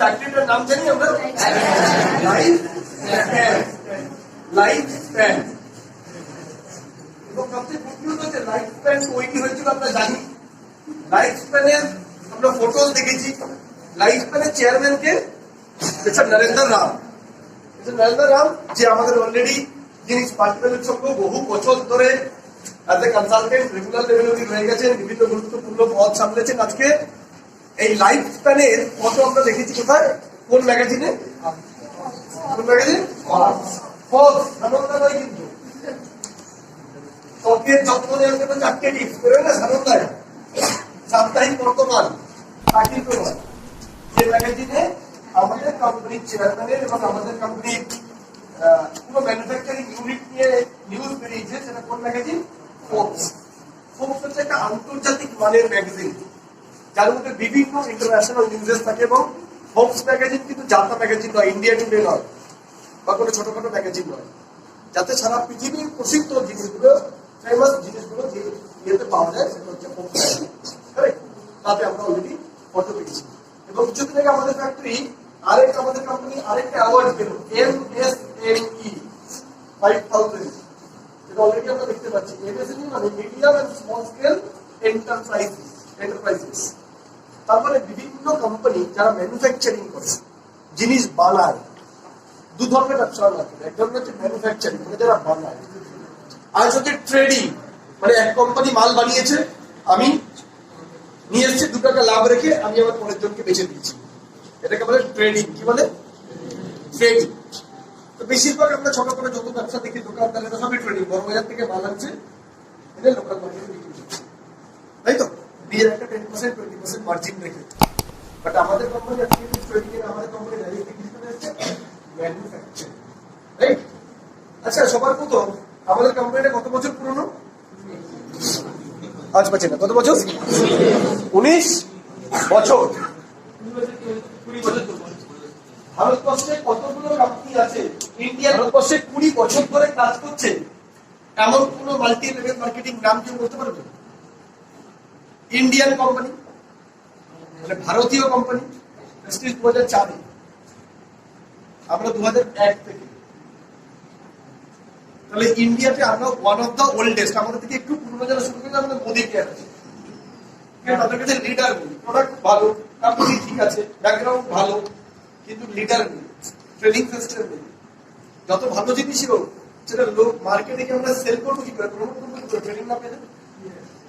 চাকরিটার নাম জানি আমরা, লাইফ স্প্যান। এবং সবচেয়ে গুরুত্বপূর্ণ যে লাইফ স্প্যান তৈরি হয়েছিল আমরা জানি। লাইফ স্প্যানের আমরা ফটোজ দেখেছি। লাইফ স্প্যানের চেয়ারম্যানকে নরেন্দ্র রাম। নরেন্দ্র রাম যে আমাদের অলরেডি যিনি পার্টিকুলার সঙ্গে বহু বছর ধরে অ্যাজ এ কনসালটেন্ট রেগুলার লেভেলে উনি রয়ে গেছেন, বিভিন্ন গুরুত্বপূর্ণ পদ সামলেছেন। আজকে এই লাইফ স্প্যানের ফটো আমরা দেখেছি কোথায়, কোন ম্যাগাজিনে? কোন ম্যাগাজিন? নয় কিন্তু ত্বকের যত্ন নেওয়ার জন্য 4টে টিপস বেরোয় না সানন্দায়, সাপ্তাহিক বর্তমান চাকরি প্রমাণ। যে ম্যাগাজিনে আমাদের কোম্পানির চেয়ারম্যানের এবং আমাদের কোম্পানির পুরো ম্যানুফ্যাকচারিং ইউনিট নিয়ে নিউজ বেরিয়েছে। সেটা কোন ম্যাগাজিন? ফোর্বস। ফোর্বস হচ্ছে একটা আন্তর্জাতিক মানের ম্যাগাজিন, যার মধ্যে বিভিন্ন ইন্টারন্যাশনাল নিউজেস থাকে। এবং ফোর্বস ম্যাগাজিন কিন্তু জাতা ম্যাগাজিন নয়, ইন্ডিয়া টুডে নয়, বা কোনো ছোটখাটো ম্যাগাজিন নয়, যাতে সারা পৃথিবীর প্রসিদ্ধ জিনিসগুলো, ফেমাস জিনিসগুলো যে ইয়েতে পাওয়া যায় সেটা হচ্ছে ফোর্বস ম্যাগাজিন। তাতে আমরা অলরেডি ফটো পেয়েছি। এবং কিছুদিন আগে আমাদের ফ্যাক্টরি আমাদের কোম্পানি আরেকটা অ্যাওয়ার্ড পেল, MSME 5000। যেটা অলরেডি আমরা দেখতে পাচ্ছি। MSME মানে medium and small scale enterprises. তারপরে বিভিন্ন কোম্পানি যারা ম্যানুফ্যাকচারিং করে, জিনিস বানায়। দু ধরনের ব্যবসা মার্কেট, এক ধরনের হচ্ছে ম্যানুফ্যাকচারিং মানে যারা বানায়, আর হচ্ছে ট্রেডিং মানে এক কোম্পানি মাল বানিয়েছে, আমি নিয়ে এসেছি 2 টাকা লাভ রেখে আমি আমার পরের জনকে বেঁচে দিয়েছি। এটাকে বলে ট্রেডিং। কি বলে? ট্রেডিং। তো বেশিরভাগ আমরা ছোট করে যত ব্যবসা দেখি, দোকানদারেরা সবই ট্রেডিং, বড় বাজার থেকে মাল আনছে, এটা লোকাল মার্কেটে বিক্রি করছে, তাই তো? বিয়ের একটা 10% 20% মার্জিন রেখে। বাট আমাদের কোম্পানি আজকে ট্রেডিং এর, আমাদের কোম্পানি ডাইরেক্ট বিক্রি করে হচ্ছে ম্যানুফ্যাকচারিং, রাইট? আচ্ছা, সবার প্রথম আমাদের কোম্পানিটা কত বছর পুরনো? আজ পাচ্ছি না, কত বছর? 19 বছর। ভারতবর্ষে কতগুলো কোম্পানি আছে? ইন্ডিয়া ভারতবর্ষে 20 বছর ধরে কাজ করছে এমন কোন মাল্টি লেভেল মার্কেটিং নাম কেউ বলতে পারবে? ইন্ডিয়ান কোম্পানি মানে ভারতীয় কোম্পানি 2004-এ, আমরা 2001 থেকে। তাহলে ইন্ডিয়াতে আমরা ওয়ান অফ দ্য ওল্ডেস্ট। আমাদের থেকে একটু পুরনো যারা শুরু করেছে আমাদের মোদি কেয়ার আছে। তাদের কাছে লিডার নেই, প্রোডাক্ট ভালো, কোম্পানি ঠিক আছে, ব্যাকগ্রাউন্ড ভালো, কিন্তু লিডার নেই, ট্রেনিং সিস্টেম নেই। যত ভালো জিনিসই হোক সেটা লোক মার্কেটে গিয়ে আমরা সেল করবো কি করে, প্রমোট করবো কি করে, ট্রেনিং না পেলে?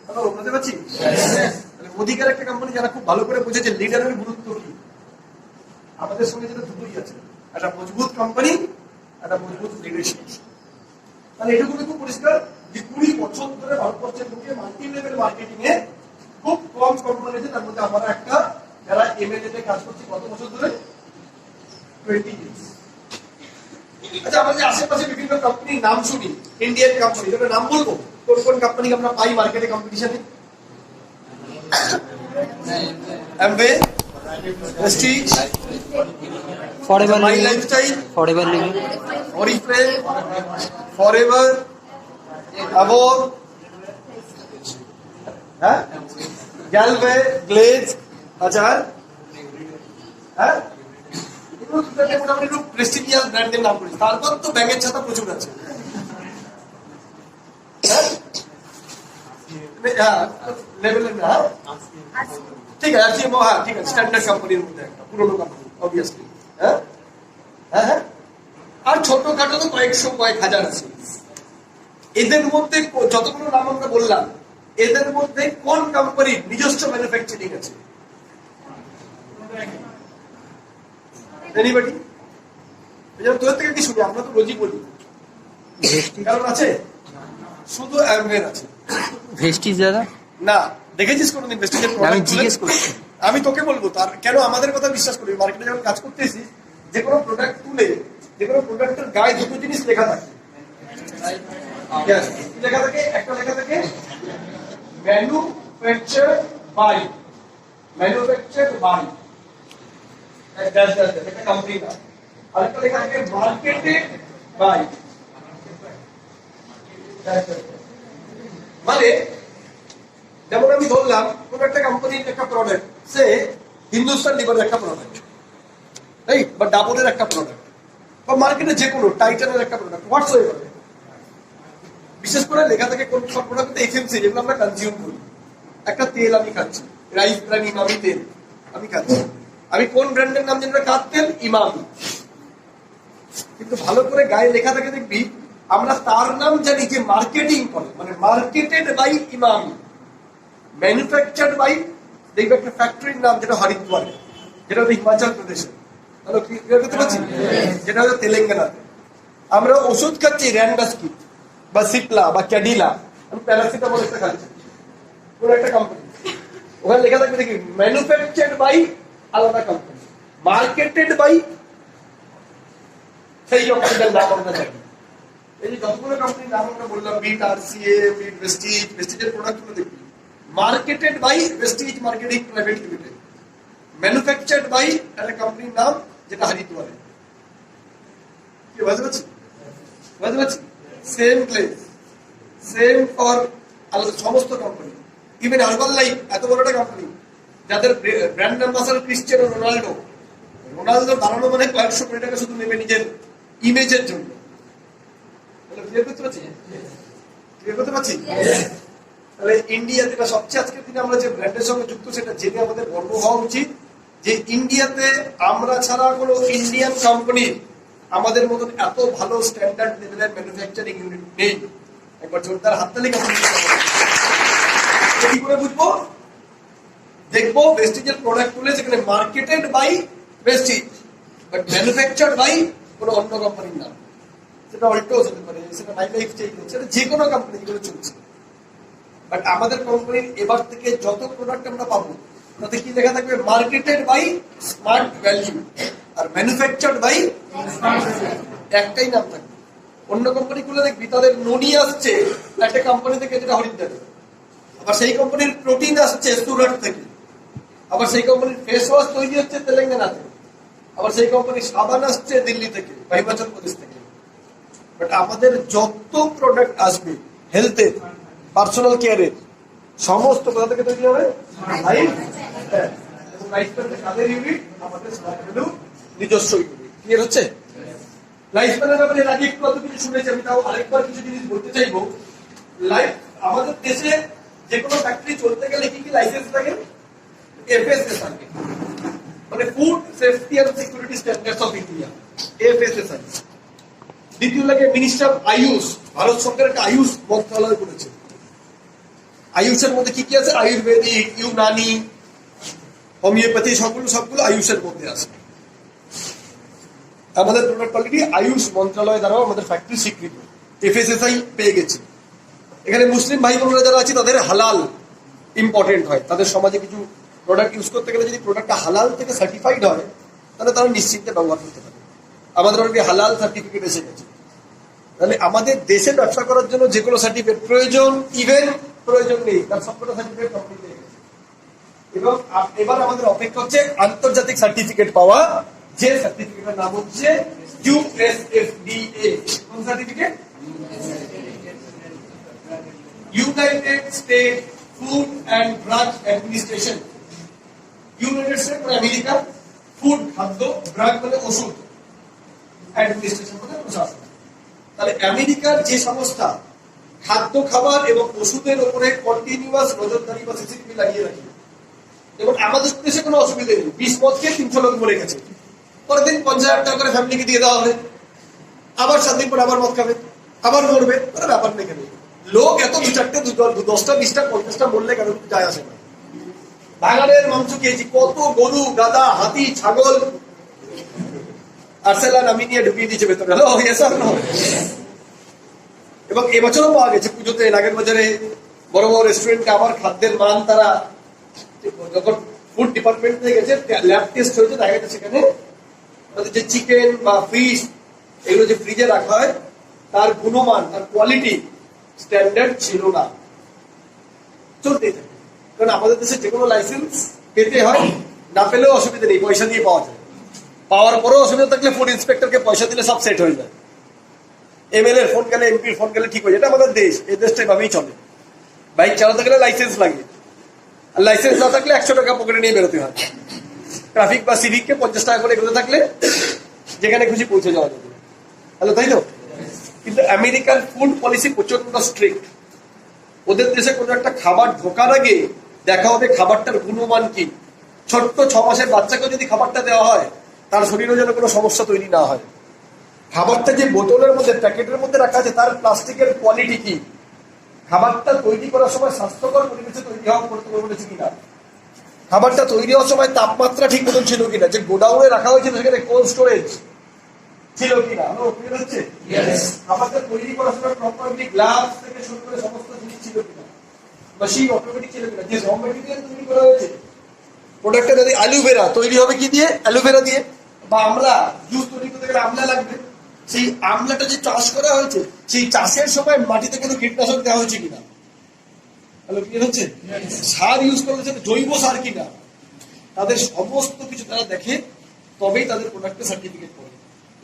আমরা বলতে পারছি? মোদিকের একটা কোম্পানি যারা খুব ভালো করে বুঝেছে লিডারের গুরুত্ব কি। আমাদের সঙ্গে যেটা দুটোই আছে, একটা মজবুত কোম্পানি, একটা মজবুত লিডারশিপ। তাহলে এটুকু খুব পরিষ্কার যে 20 বছর ধরে ভারতবর্ষের বুকে মাল্টি লেভেল মার্কেটিং এ খুব কম কোম্পানি আছে। তার মধ্যে আমরা একটা যারা এমএলএ তে কাজ করছি কত বছর ধরে? 20 ইয়ার্স। আচ্ছা, আমরা যে আশেপাশে বিভিন্ন কোম্পানির নাম শুনি, ইন্ডিয়ান কোম্পানি, তাদের নাম বলবো? কোন কোন কোম্পানি আমরা পাই মার্কেটে কম্পিটিশনে? Amway, Prestige, forever lifestyle, forever living, Oriflame, forever, abhor, হ্যাঁ, গ্যালভে, গ্লেজ। আচ্ছা, হ্যাঁ, মোটামুটি একটু প্রেস্টিজিয়াস ব্র্যান্ডের নাম করেছি। তারপর তো ব্যাগের ছাতা প্রচুর আছে। ঠিক আছে, হ্যাঁ ঠিক আছে, স্ট্যান্ডার্ড কোম্পানির মধ্যে একটা পুরোনো কোম্পানি অবভিয়াসলি। হ্যাঁ হ্যাঁ হ্যাঁ, আর ছোটখাটো তো কয়েকশো কয়েক হাজার আছে। এদের মধ্যে যতগুলো নাম আমরা বললাম, এদের মধ্যে কোন কোম্পানির নিজস্ব ম্যানুফ্যাকচারিং আছে? এনিবডি? তোর থেকে কি শুনি, আমরা তো রোজই বলি, কারণ আছে শুধু অ্যামওয়ে আছে। ভেস্টিজ দাদা না, দেখেছিস কোনদিন ভেস্টিজের প্রোডাক্ট? আমি জিজ্ঞেস করছি। আমি তোকে বলবো তার কেন আমাদের কথা বিশ্বাস করবি। মার্কেটে যখন কাজ করতেছিস, যে কোনো প্রোডাক্ট তুলে, যে কোনো প্রোডাক্টের গায়ে দুটো জিনিস লেখা থাকে। লেখা থাকে, একটা লেখা থাকে ম্যানুফ্যাকচার বাই, ম্যানুফ্যাকচার বাই একটা কোম্পানি না, আরেকটা লেখা থাকে মার্কেটেড বাই। মানে যেমন আমি ধরলাম কোন একটা কোম্পানির একটা প্রোডাক্ট, সে হিন্দুস্তান লিভারের একটা প্রোডাক্ট, রাইট, বা ডাবলের একটা প্রোডাক্ট, বা মার্কেটে যে কোনো টাইটানের একটা প্রোডাক্ট, হোয়াটস এভার। বিশেষ করে লেখা থাকে কোন সব প্রোডাক্ট এফএমসি, যেগুলো আমরা কনজিউম করি। একটা তেল আমি খাচ্ছি, রাইস ব্র্যান্ড ইমামি তেল আমি খাচ্ছি, আমি কোন ব্র্যান্ডের নাম জানি না, কার তেল, ইমামি। কিন্তু ভালো করে গায়ে লেখা থাকে দেখবি, আমরা তার নাম জানি যে মার্কেটিং করে, মানে marketed by Emami, manufactured by, দেখবে একটা ফ্যাক্টরির নাম যেটা হরিদ্বারে, যেটা হচ্ছে হিমাচল প্রদেশে, তাহলে ক্লিয়ার করতে পারছি, যেটা হচ্ছে তেলেঙ্গানাতে। আমরা ওষুধ খাচ্ছি র্যান্ডাস্কি বা সিপলা বা ক্যাডিলা, আমি প্যারাসিটামল একটা খাচ্ছি কোন একটা কোম্পানি, ওখানে লেখা থাকবে দেখি ম্যানুফ্যাকচার্ড বাই আলাদা কোম্পানি, মার্কেটেড বাই সেই কোম্পানিটার নাম আমরা জানি। এই যে যতগুলো কোম্পানির নাম আমরা বললাম, বিট আরসিএ, বিট ভেস্টিজ, ভেস্টিজের প্রোডাক্টগুলো দেখবি marketed by Vestige marketing private limited, manufactured by একটা কোম্পানির নাম যেটা হরিদ্বারে। কি বুঝতে পারছি? বুঝতে পারছি? সেম প্লেস, সেম ফর সমস্ত কোম্পানি। ইভেন আরবান লাইফ এত বড় একটা কোম্পানি, যাদের brand ambassador Cristiano Ronaldo, Ronaldo দাঁড়ানো মানে কয়েকশো কোটি টাকা শুধু নেবে নিজের ইমেজের জন্য। ক্লিয়ার করতে পারছি? ক্লিয়ার করতে পারছি? তাহলে ইন্ডিয়া যেটা সবচেয়ে আজকের দিনে আমরা যে ব্র্যান্ডের সঙ্গে যুক্ত, সেটা জেনে আমাদের গর্ব হওয়া উচিত যে ইন্ডিয়াতে আমরা ছাড়া কোনো ইন্ডিয়ান কোম্পানি আমাদের মতন এত ভালো স্ট্যান্ডার্ড লেভেলের ম্যানুফ্যাকচারিং ইউনিট নেই। একবার জোরদার হাততালি কি করে বুঝবো? দেখবো ভেস্টিজের প্রোডাক্ট গুলো যেখানে marketed by Vestige but manufactured by কোনো অন্য কোম্পানির নাম, সেটা অল্টোস হতে পারে, সেটা নাইট লাইফ চেঞ্জ হচ্ছে, সেটা যে কোনো কোম্পানি গুলো চলছে। বাট আমাদের কোম্পানির এবার থেকে যত প্রোডাক্ট আমরা পাবো তাতে কি লেখা থাকবে? মার্কেটেড বাই স্মার্ট ভ্যালু আর ম্যানুফ্যাকচার্ড বাই, একটাই নাম থাকবে। অন্য কোম্পানি গুলো দেখবি তাদের ননি আসছে একটা কোম্পানি থেকে যেটা হরিদ্বারে, আবার সেই কোম্পানির প্রোটিন আসছে সুরাট থেকে, আবার সেই কোম্পানির ফেস ওয়াশ তৈরি হচ্ছে তেলেঙ্গানাতে, আবার সেই কোম্পানির সাবান আসছে দিল্লি থেকে বা হিমাচল প্রদেশ থেকে। বাট আমাদের যত প্রোডাক্ট আসবে হেলথের, পার্সোনাল কেয়ারের, সমস্ত কোথা থেকে তৈরি হবে? লাইফ। এবং লাইফ কাদের ইউনিট? আমাদের স্মার্ট ভ্যালু নিজস্ব ইউনিট। ক্লিয়ার হচ্ছে? লাইফ স্প্যানের ব্যাপারে আগে একটু অত কিছু শুনেছি, আমি তাও আরেকবার কিছু জিনিস বলতে চাইবো। লাইফ আমাদের দেশে যে কোনো ফ্যাক্টরি চলতে গেলে কি কি লাইসেন্স থাকে? FSSAI, মানে food safety and security standards of India, FSSAI। দ্বিতীয় লাগে মিনিস্টার অফ আয়ুষ, ভারত সরকার একটা আয়ুষ মন্ত্রণালয় করেছে। আয়ুষের মধ্যে কি কি আছে? আয়ুর্বেদিক, ইউনানি, হোমিওপ্যাথি, সবগুলো আয়ুষের মধ্যে আছে। আমাদের প্রোডাক্ট কোয়ালিটি আয়ুষ মন্ত্রণালয় দ্বারাও আমাদের ফ্যাক্টরি স্বীকৃত, FSSAI পেয়ে গেছে। এখানে মুসলিম ভাই বোনেরা যারা আছে তাদের হালাল ইম্পর্টেন্ট হয়, তাদের সমাজে কিছু প্রোডাক্ট ইউজ করতে গেলে যদি প্রোডাক্টটা হালাল থেকে সার্টিফাইড হয় তাহলে তারা নিশ্চিন্তে ব্যবহার করতে পারে। আমাদের অনেকে হালাল সার্টিফিকেট এসে গেছে। তাহলে আমাদের দেশে ব্যবসা করার জন্য যে কোনো সার্টিফিকেট প্রয়োজন, ইভেন প্রয়োজন নেই, তার সবকটা সার্টিফিকেট কমপ্লিট হয়ে গেছে। এবং এবার আমাদের অপেক্ষা হচ্ছে আন্তর্জাতিক সার্টিফিকেট পাওয়া, যে সার্টিফিকেটের নাম হচ্ছে USFDA। কোন certificate? United state food and drug administration. United state মানে আমেরিকা, ফুড খাদ্য, ড্রাগ মানে ওষুধ, অ্যাডমিনিস্ট্রেশন মানে প্রশাসন। তাহলে আমেরিকার যে সংস্থা খাদ্য খাবার এবং ওষুধের উপরে কন্টিনিউয়াস নজরদারি বা সিসিটিভি লাগিয়ে রাখে, এবং আমাদের দেশে কোনো অসুবিধা নেই। 20 মদ খেয়ে 300 লোক মরে গেছে, পরের দিন 50,000 টাকা করে ফ্যামিলিকে দিয়ে দেওয়া হবে, আবার 7 দিন পর আবার মদ খাবে, আবার মরবে, কোনো ব্যাপার নেই। কেন লোক এত 2-4টে 10টা 20টা 50টা মরলে কেন যায় আসে না? বাগানের মাংস খেয়েছি, কত গরু, গাধা, হাতি, ছাগল, আরসেলা নামিয়ে ঢুকিয়ে দিয়েছে ভেতরে। হ্যালো, এবং এবছরও পাওয়া গেছে পুজোতে নাগের বাজারে বড় বড় রেস্টুরেন্টে আবার খাদ্যের মান তারা যখন ফুড ডিপার্টমেন্ট থেকে গেছে ল্যাব টেস্ট হয়েছে, দেখা গেছে সেখানে যে চিকেন বা ফিশ এগুলো যে ফ্রিজে রাখা হয় তার গুণমান, তার কোয়ালিটি স্ট্যান্ডার্ড ছিল না। চলতেই থাকে, কারণ আমাদের দেশে যে কোনো লাইসেন্স পেতে হয়, না পেলেও অসুবিধা নেই, পয়সা দিয়ে পাওয়া যায়। পাওয়ার পরেও অসুবিধা থাকলে ফুড ইন্সপেক্টরকে পয়সা দিলে সব সেট হয়ে যায়। MLA এর ফোন গেলে, MP ফোন গেলে ঠিক হয়ে যায়। এটা আমাদের দেশ, এই দেশটা এভাবেই চলে। বাইক চালাতে গেলে লাইসেন্স লাগে, আর লাইসেন্স না থাকলে 100 টাকা পকেটে নিয়ে বেরোতে হয়। ট্রাফিক বা সিভিককে 50 টাকা করে এগোতে থাকলে যেখানে খুশি পৌঁছে যাওয়া যাবে। হ্যালো, তাই তো? কিন্তু আমেরিকার ফুড পলিসি প্রচন্ড স্ট্রিক্ট। ওদের দেশে কোনো একটা খাবার ঢোকার আগে দেখা হবে খাবারটার গুণমান কি। ছোট্ট 6 মাসের বাচ্চাকে যদি খাবারটা দেওয়া হয়, তার শরীরে যেন কোনো সমস্যা তৈরি না হয়। খাবারটা যে বোতলের মধ্যে, প্যাকেটের মধ্যে রাখা আছে, তার প্লাস্টিকের কোয়ালিটি কি, খাবারটা তৈরি করার সময় স্বাস্থ্যকর পরিবেশে তৈরি হওয়া করতে বলেছে কিনা, খাবারটা তৈরি হওয়ার সময় তাপমাত্রা ঠিক মতন ছিল কিনা, যে গোডাউনে রাখা হয়েছিল সেখানে কোল্ড স্টোরেজ ছিল কিনা। হচ্ছে খাবারটা তৈরি করার সময় প্রপারলি গ্লাভস থেকে শুরু করে সমস্ত জিনিস ছিল কিনা, মেশিন অটোমেটিক ছিল কিনা, যে র মেটেরিয়াল তৈরি করা হয়েছে। প্রোডাক্টটা যদি অ্যালোভেরা তৈরি হবে কি দিয়ে? অ্যালোভেরা দিয়ে। বা আমলা, জুস তৈরি করতে গেলে আমলা লাগবে, সেই আমলাটা যে চাষ করা হয়েছে, সেই চাষের সময় মাটিতে কোনো কীটনাশক দেওয়া হয়েছে কিনা। হ্যালো, ক্লিয়ার হচ্ছে? সার ইউজ করলে সেটা জৈব সার কিনা, তাদের সমস্ত কিছু তারা দেখে, তবেই তাদের প্রোডাক্টের সার্টিফিকেট করে।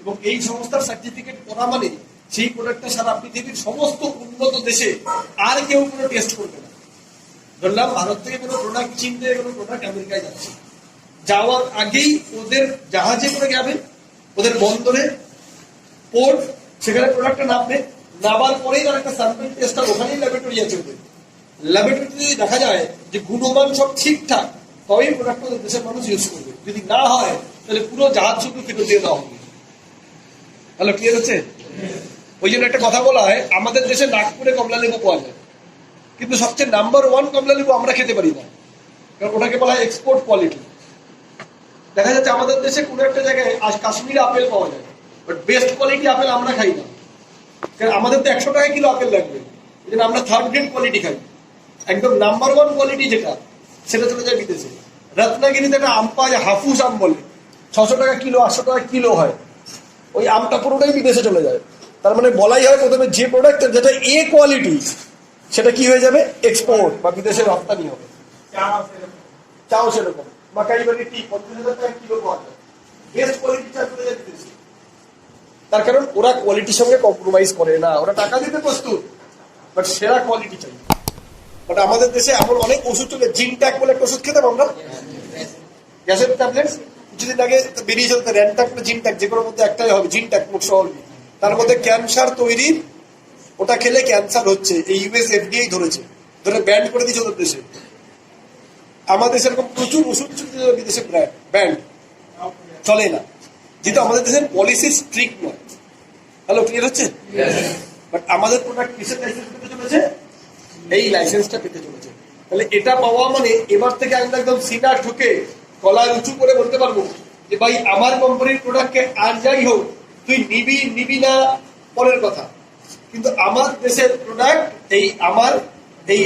এবং এই সংস্থার সার্টিফিকেট করা মানে সেই প্রোডাক্টটা সারা পৃথিবীর সমস্ত উন্নত দেশে আর কেউ কোনো টেস্ট করবে না। ধরলাম ভারত থেকে কোনো প্রোডাক্ট, চীন থেকে কোনো প্রোডাক্ট আমেরিকায় যাচ্ছে, যাওয়ার আগেই ওদের জাহাজে করে যাবে, ওদের বন্দরে পোর্ট, সেখানে প্রোডাক্টটা নামবে, নামার পরেই তার একটা স্যাম্পল টেস্ট আর ওখানেই ল্যাবরেটরি আছে ওদের। ল্যাবরেটরিতে যদি দেখা যায় যে গুণমান সব ঠিকঠাক, তবেই প্রোডাক্ট ওদের দেশের মানুষ ইউজ করবে। যদি না হয় তাহলে পুরো জাহাজ শুধু ফেরত দিয়ে দেওয়া হবে। হ্যালো, ক্লিয়ার হচ্ছে? ওই জন্য একটা কথা বলা হয়, আমাদের দেশে নাগপুরে কমলা লেবু পাওয়া যায়, কিন্তু সবচেয়ে নাম্বার 1 কমলা লেবু আমরা খেতে পারি না, কারণ ওটাকে বলা হয় এক্সপোর্ট কোয়ালিটি। দেখা যাচ্ছে আমাদের দেশে কোনো একটা জায়গায় আজ কাশ্মীরি আপেল পাওয়া যায়, বাট বেস্ট কোয়ালিটি আপেল আমরা খাই না, কারণ আমাদের তো 100 টাকা কিলো আপেল লাগবে। এই জন্য আমরা থার্ড গ্রেড কোয়ালিটি খাই। একদম নাম্বার 1 কোয়ালিটি যেটা, সেটা চলে যায় বিদেশে। রত্নাগিরিতে একটা আম পাওয়া যায়, হাফুস আম বলে, 600 টাকা কিলো, 800 টাকা কিলো হয়। ওই আমটা পুরোটাই বিদেশে চলে যায়। তার মানে বলাই হয় প্রথমে যে প্রোডাক্টের যেটা এ কোয়ালিটি, সেটা কি হয়ে যাবে? এক্সপোর্ট বা বিদেশে রপ্তানি হবে। চাও সেরকম, মাকাই বাড়ি টি 50,000 টাকা কিলো পাওয়া যায়, বেস্ট কোয়ালিটি চা চলে যায় বিদেশে। তার কারণ ওরা কোয়ালিটির সঙ্গে কম্প্রোমাইজ করে না, ওরা টাকা দিতে প্রস্তুত, বাট সেরা কোয়ালিটি চাই। বাট আমাদের দেশে এমন অনেক ওষুধ চলে, জিনট্যাক বলে একটা ওষুধ খেতাম আমরা, গ্যাসের ট্যাবলেট, কিছুদিন আগে বেরিয়ে চলতে র্যানট্যাক না জিনট্যাক, যে কোনোর মধ্যে একটাই হবে, জিনট্যাক মুখ সহ। তার মধ্যে ক্যান্সার তৈরির, ওটা খেলে ক্যান্সার হচ্ছে, এই ইউএস এফডিআই ধরেছে, ধরে ব্যান্ড করে দিয়েছে ওদের দেশে। আমাদের দেশে এরকম প্রচুর ওষুধ বিদেশে ব্যান্ড চলে না, যেহেতু আমাদের দেশের পলিসি স্ট্রিক্ট নয়। হ্যালো, ক্লিয়ার হচ্ছে? বাট আমাদের প্রোডাক্ট কিসের লাইসেন্স পেতে চলেছে? এই লাইসেন্সটা পেতে চলেছে। তাহলে এটা পাওয়া মানে এবার থেকে আমরা একদম সিনা ঠুকে গলা উঁচু করে বলতে পারবো যে ভাই, আমার কোম্পানির প্রোডাক্টকে আর যাই হোক তুই নিবি না পরের কথা, কিন্তু আমার দেশের প্রোডাক্ট, এই আমার এই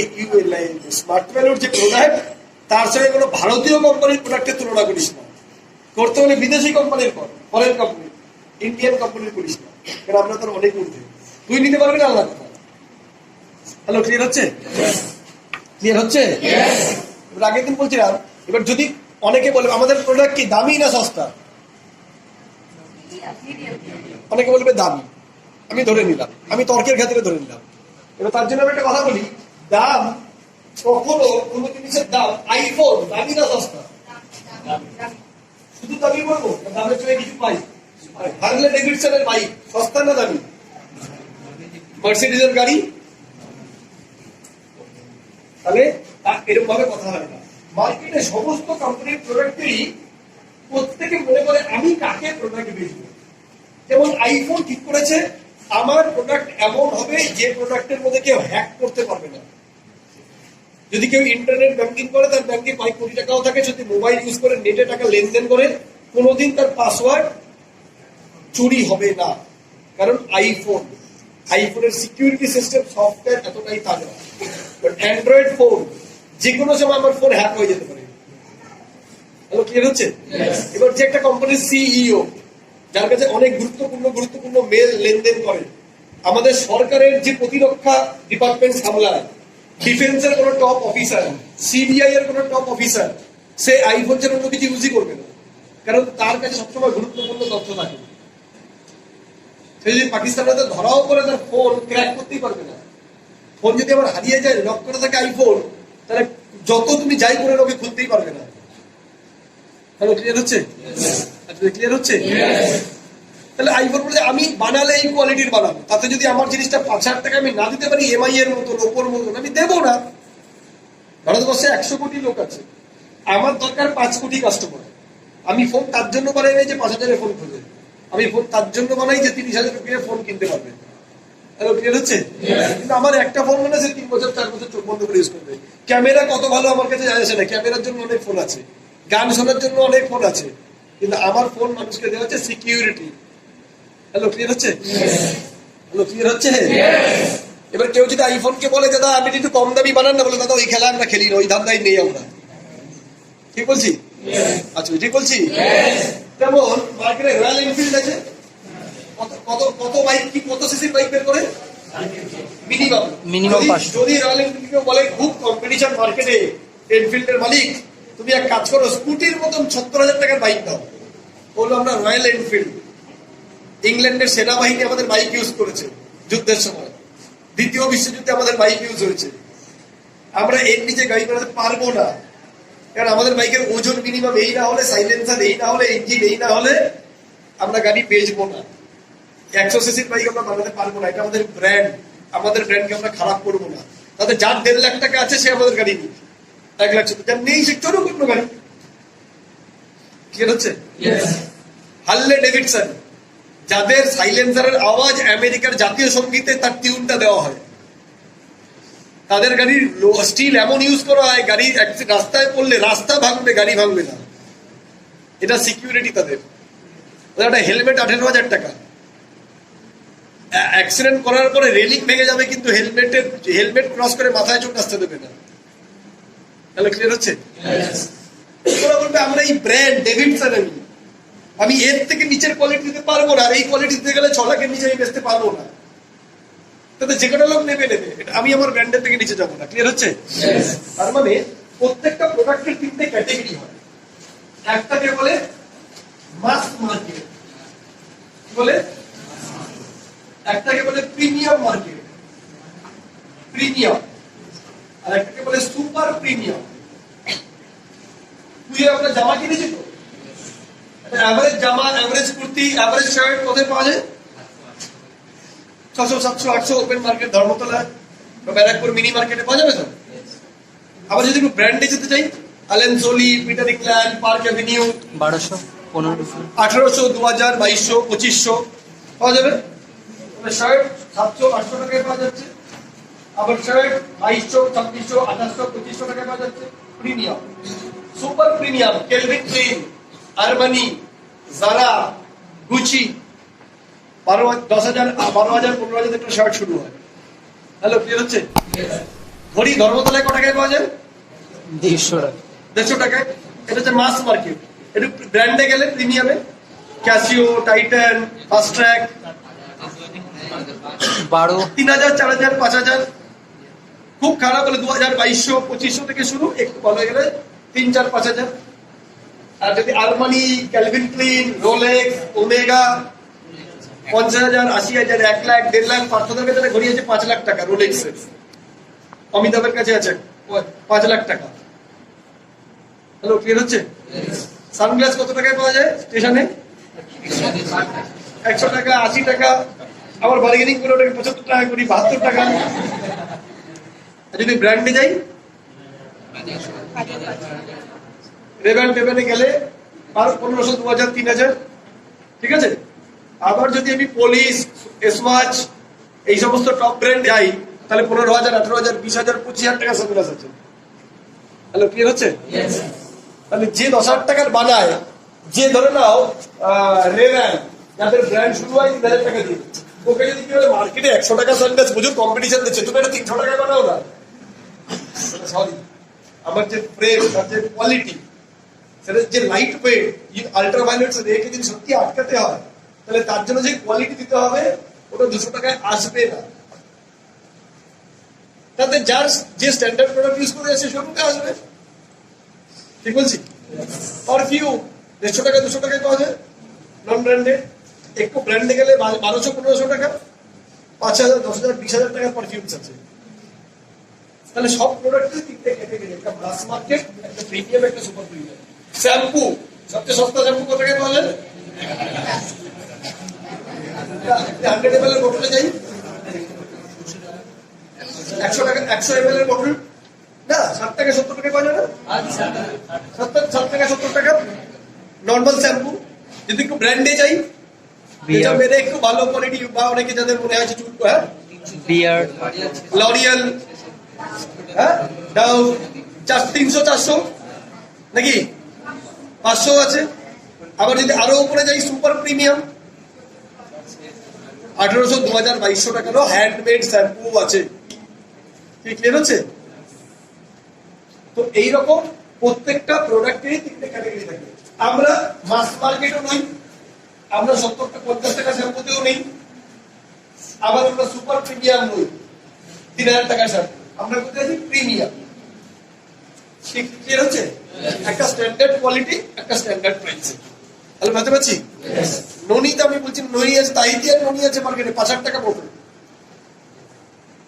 স্মার্ট ভ্যালুর যে প্রোডাক্ট, তার সঙ্গে কোনো ভারতীয় কোম্পানির প্রোডাক্টের তুলনা করিস না। করতে হলে বিদেশি কোম্পানির কর, ফরেন কোম্পানি, ইন্ডিয়ান কোম্পানির করিস না, কারণ আমরা তোর অনেক ঊর্ধ্বে, তুই নিতে পারবি না আল্লাহ কথা। হ্যালো, ক্লিয়ার হচ্ছে? ক্লিয়ার হচ্ছে? এবার আগের দিন বলছিলাম, এবার যদি অনেকে বলে আমাদের প্রোডাক্ট কি দামি না সস্তা, অনেকে বলবে দামি, আমি ধরে নিলাম, আমি তর্কের ক্ষেত্রে ধরে নিলাম। এবার তার জন্য আমি একটা কথা বলি, দাম কখনো কোনো জিনিসের দাম, আইফোন দামি না সস্তা? শুধু দামি বলবো, দামের চলে কিছু পাই। হার্লে ডেভিডসনের বাইক সস্তা না দামি? মার্সিডিজের গাড়ি? তাহলে এরকম ভাবে কথা হয় না। মার্কেটে সমস্ত কোম্পানির প্রোডাক্টেরই প্রত্যেকে মনে করে আমি কাকে প্রোডাক্ট বেচবো। যেমন আইফোন ঠিক করেছে, আমার প্রোডাক্ট এমন হবে যে প্রোডাক্টের মধ্যে কেউ হ্যাক করতে পারবে না। যদি কেউ ইন্টারনেট ব্যাংকিং করে, তার ব্যাংকে কয়েক কোটি টাকাও থাকে, যদি মোবাইল ইউজ করে নেটে টাকা লেনদেন করে, কোনোদিন তার পাসওয়ার্ড চুরি হবে না, কারণ আইফোনের সিকিউরিটি সিস্টেম সফটওয়্যার এতটাই তাজা। অ্যান্ড্রয়েড ফোন যে কোনো সময় আমার ফোন হ্যাক হয়ে যেতে পারে। হ্যালো, ক্লিয়ার হচ্ছে? এবার যে একটা কোম্পানির সিইও, যার কাছে অনেক গুরুত্বপূর্ণ মেল লেনদেন করে, আমাদের সরকারের যে প্রতিরক্ষা ডিপার্টমেন্ট সামলায়, ডিফেন্সের কোনো টপ অফিসার, সিবিআই এর কোনো টপ অফিসার, সে আইফোন ছাড়া অন্য কিছু ইউজই করবে না, কারণ তার কাছে সবসময় গুরুত্বপূর্ণ তথ্য থাকে। সে যদি পাকিস্তানে ধরাও করে, তার ফোন ক্র্যাক করতেই পারবে না। ফোন যদি আবার হারিয়ে যায়, লক করে থাকে আইফোন, তাহলে যত তুমি যাই করে ওকে খুলতেই পারবে না। হ্যালো, ক্লিয়ার হচ্ছে? ক্লিয়ার হচ্ছে? তাহলে আইফোন বলে আমি বানালে এই কোয়ালিটির বানাবো, তাতে যদি আমার জিনিসটা 5,000 টাকা আমি না দিতে পারি এমআই এর মতন ওপোর মতন, আমি দেবো না। ভারতবর্ষে 100 কোটি লোক আছে, আমার দরকার 5 কোটি কাস্টমার। আমি ফোন তার জন্য বানাই নাই যে 5,000 ফোন খোঁজে, আমি ফোন তার জন্য বানাই যে 30,000 টাকা ফোন কিনতে পারবে। হ্যালো, ক্লিয়ার হচ্ছে? কিন্তু আমার একটা ফোন মানে সে 3 বছর 4 বছর চোখ বন্ধ করে ইউজ করবে। ক্যামেরা কত ভালো আমার কাছে যায় আসে না, ক্যামেরার জন্য অনেক ফোন আছে, গান শোনার জন্য অনেক ফোন আছে, কিন্তু আমার ফোন মানুষকে দেওয়া হচ্ছে সিকিউরিটি। হ্যালো, ক্লিয়ার হচ্ছে? হ্যালো, ক্লিয়ার হচ্ছে? এবার কেউ যদি আইফোনকে বলে দাদা আপনি একটু কম দামি বানান না, বলে দাদা ওই খেলা আমরা খেলি না, ওই ধান্দায় নেই আমরা। ঠিক বলছি? আচ্ছা, ঠিক বলছি? যেমন মার্কেটে রয়্যাল এনফিল্ড আছে, কত কত কত বাইক, কি কত সিসির বাইক বের করে? মিনিমাম 500। যদি রয়্যাল এনফিল্ডকে বলে খুব কম্পিটিশন মার্কেটে, এনফিল্ডের মালিক তুমি এক কাজ করো স্কুটির মতন 70,000 টাকার বাইক দাও, বললো আমরা রয়্যাল এনফিল্ড। ইংল্যান্ডের সেনাবাহিনী আমাদের বাইক ইউজ করেছে যুদ্ধের সময়, দ্বিতীয় বিশ্বযুদ্ধে আমাদের বাইক ইউজ হয়েছে। আমরা এর নিচে গাড়ি বানাতে পারবো না, কারণ আমাদের বাইকের ওজন মিনিমাম এই না হলে, সাইলেন্সার এই না হলে, ইঞ্জিন এই না হলে আমরা গাড়ি বেচবো না। 100 সিসির বাইক আমরা বানাতে পারবো না, এটা আমাদের ব্র্যান্ড, আমাদের ব্র্যান্ডকে আমরা খারাপ করবো না। তাতে যার 1.5 লাখ টাকা আছে সে আমাদের গাড়ি নিক, 1 লাখ, যার নেই সে চলুক অন্য গাড়ি। ক্লিয়ার হচ্ছে? হার্লে ডেভিডসন, যাদের সাইলেন্সারের আওয়াজ আমেরিকার জাতীয় সঙ্গীতে তার টিউনটা দেওয়া হয়, তাদের গাড়ির স্টিল এমন ইউজ করা হয়, গাড়ি রাস্তায় পড়লে রাস্তা ভাঙবে, গাড়ি ভাঙবে না। এটা সিকিউরিটি তাদের। একটা হেলমেট 18,000 টাকা, অ্যাক্সিডেন্ট করার পরে রেলিং ভেঙে যাবে, কিন্তু হেলমেট ক্রস করে মাথায় চোখ আসতে দেবে না। তাহলে ক্লিয়ার হচ্ছে? ওরা বলবে আমরা এই ব্র্যান্ড ডেভিডসন, আমি এর থেকে নিচের কোয়ালিটি দিতে পারবো না, এই কোয়ালিটি দিতে গেলে 6 লাখের নিচে আমি বেচতে পারবো না। তাতে যে কোনো লোক নেবে, আমি আমার ব্র্যান্ডের থেকে নিচে যাবো না। ক্লিয়ার হচ্ছে? তার মানে প্রত্যেকটা প্রোডাক্টের 3টে ক্যাটাগরি হয়। একটাকে বলে মাস মার্কেট, বলে একটাকে বলে প্রিমিয়াম মার্কেট, প্রিমিয়াম, আর একটাকে বলে সুপার প্রিমিয়াম। তুই আমরা জামা কিনেছি তো, এভারেজ জামা, এভারেজ কুর্তি, এভারেজ শার্ট কোথায় পাওয়া যায়? 600, 700, 800 ওপেন মার্কেট, ধর্মতলা বা ব্যারাকপুর মিনি মার্কেটে পাওয়া যাবে তো। আবার যদি একটু ব্র্যান্ডে যেতে চাই, Allen Solly, Peter England, Park Avenue, 1200, 1500, 1800, 2000, 2200, 2500 পাওয়া যাবে। শার্ট 700, 800 টাকায় পাওয়া যাচ্ছে। আবার শার্ট 2200, 2600, 2800, 2500 টাকায় পাওয়া যাচ্ছে। Premium, super premium, Calvin Klein, Armani, Zara, Gucci, 10,000, 12,000, 15,000 একটা শার্ট শুরু হয়। হ্যালো, ক্লিয়ার হচ্ছে? ঘড়ি ধর্মতলায় কত টাকায় পাওয়া যায়? 150 টাকা। 150 টাকায়। এটা হচ্ছে মাস মার্কেট। একটু ব্র্যান্ডে গেলে প্রিমিয়ামে ক্যাসিও, টাইটান, ফাস্ট ট্র্যাক 12, 3,000, 4,000, 5,000। খুব খারাপ হলে 2,000, 2200, 2500 থেকে শুরু, একটু ভালো হয়ে গেলে 3,000, 4,000, 5,000। আর যদি Armani, Calvin Klein, Rolex, Omega 50,000, 80,000, 1 lakh, 1.5 lakh. পার্থদের কাছে ঘড়ি আছে 5 লাখ টাকা রোলেক্সের, অমিতাভের কাছে আছে 5 লাখ টাকা। হ্যালো, ক্লিয়ার হচ্ছে? সানগ্লাস কত টাকায় পাওয়া যায় স্টেশনে? 100 টাকা, 80 টাকা। আবার বার্গেনিং করে ওটাকে 75 টাকা করি, 72 টাকা। যদি ব্র্যান্ডে যাই, রেবেনে গেলে 1500, 2000, 3000। ঠিক আছে? আবার যদি আমি পলিশ, এসওয়াচ এই সমস্ত টপ ব্র্যান্ড যাই, তাহলে 15,000, 18,000, 20,000, 25,000 টাকা সানগ্লাস আছে। হ্যালো, ক্লিয়ার হচ্ছে? তাহলে যে 10,000 টাকার বানায়, যে ধরে নাও রেব্যান, যাদের ব্র্যান্ড শুরু হয় 3,000 টাকা দিয়ে, ওকে যদি কি বলে মার্কেটে 100 টাকা সানগ্লাস প্রচুর কম্পিটিশন দিচ্ছে, তুমি এটা 300 টাকায় বানাও না। সরি, আমার যে ফ্রেম, তার যে কোয়ালিটি, সেটা যে লাইট ওয়েট, আল্ট্রাভায়োলেট রেকে যদি সত্যি আটকাতে হয়, তাহলে তার জন্য যে কোয়ালিটি দিতে হবে, ওটা 200 টাকায় আসবে না। তাতে যার যে স্ট্যান্ডার্ড প্রোডাক্ট ইউজ করে আসে সেরকমটা আসবে। ঠিক বলছি? পারফিউম 150 টাকা, 200 টাকায় পাওয়া যায় নন ব্র্যান্ডে। একটু ব্র্যান্ডে গেলে 1200, 1500 টাকা, 5,000, 10,000, 20,000 টাকার পারফিউমস আছে। তাহলে সব প্রোডাক্টের 3টে ক্যাটাগরি, একটা মাস মার্কেট, একটা প্রিমিয়াম, একটা সুপার প্রিমিয়াম। শ্যাম্পু সবচেয়ে সস্তা শ্যাম্পু কত টাকায় পাওয়া যায়? 100 ml এর বোতলে যাই, 100 টাকা 100 ml এর বোতল না 60 টাকা 70 টাকা পাওয়া যায় না? 60 টাকা 70 টাকা নর্মাল শ্যাম্পু। যদি একটু ব্র্যান্ডে যাই, এটা মেরে একটু ভালো কোয়ালিটি বা অনেকে যাদের মনে আছে চুল, হ্যাঁ, বিয়ার্ড, লরিয়াল, হ্যাঁ, ডাউ 300 400 নাকি 500 আছে। আবার যদি আরো উপরে যাই, সুপার প্রিমিয়াম 1800 2000 2200 টাকারও হ্যান্ডমেড শ্যাম্পু আছে। কি ক্লিয়ার হচ্ছে? তো এইরকম প্রত্যেকটা প্রোডাক্টেরই 3টে ক্যাটাগরি থাকে। আমরা মাস মার্কেটও নই, আমরা 70-50 টাকা শ্যাম্পুতেও নেই, আবার আমরা সুপার প্রিমিয়াম নই 3000 টাকা শ্যাম্পু। আমরা কোথায় আছি? প্রিমিয়াম। ক্লিয়ার হচ্ছে? একটা স্ট্যান্ডার্ড কোয়ালিটি, একটা স্ট্যান্ডার্ড প্রাইস। তাহলে বুঝতে পারছি? ননিতে আমি বলছি ননি আছে, তাইতিয়ার ননি আছে মার্কেটে 5000 টাকা বোতল।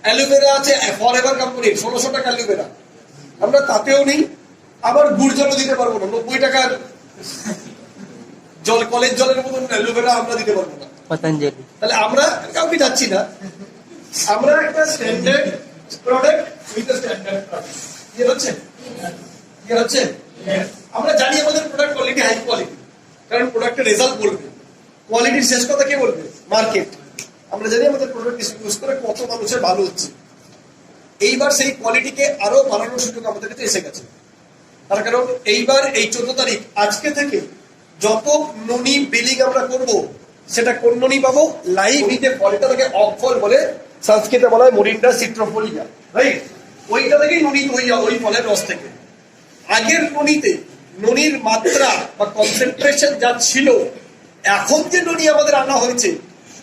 অ্যালোভেরা আছে ফরএভার কোম্পানির 1600 টাকা অ্যালোভেরা, আমরা তাতেও নেই। আবার গুড় জলও দিতে পারবো না, 90 টাকার জল, কলের জলের মতন অ্যালোভেরা আমরা দিতে পারবো না পতঞ্জলি। তাহলে আমরা কাউকে যাচ্ছি না, আমরা একটা standard product with standard price. Clear হচ্ছে? ক্লিয়ার হচ্ছে? আমরা জানি আমাদের প্রোডাক্ট কোয়ালিটি হাই কোয়ালিটি, কারণ প্রোডাক্টের রেজাল্ট বলবে। কোয়ালিটির শেষ কথা কে বলবে? মার্কেট। আমরা জানি আমাদের প্রোডাক্ট ইউজ করে কত মানুষের ভালো হচ্ছে। এইবার সেই কোয়ালিটিকে আরো বাড়ানোর সুযোগ আমাদের কাছে এসে গেছে। তার কারণ এইবার এই 14 তারিখ আজকে থেকে যত ননি বিলিং আমরা করব, সেটা কোন ননি পাবো? লাইভ নিতে ফলটা থেকে অফল বলে সংস্কৃতে বলা হয়, মোরিন্ডা সিট্রোফোলিয়া, রাইট? ওইটা থেকেই ননি ওই ফলের রস থেকে। আগের ননিতে ননির মাত্রা বা কনসেন্ট্রেশন যা ছিল, এখন যে ননি আমাদের আনা হয়েছে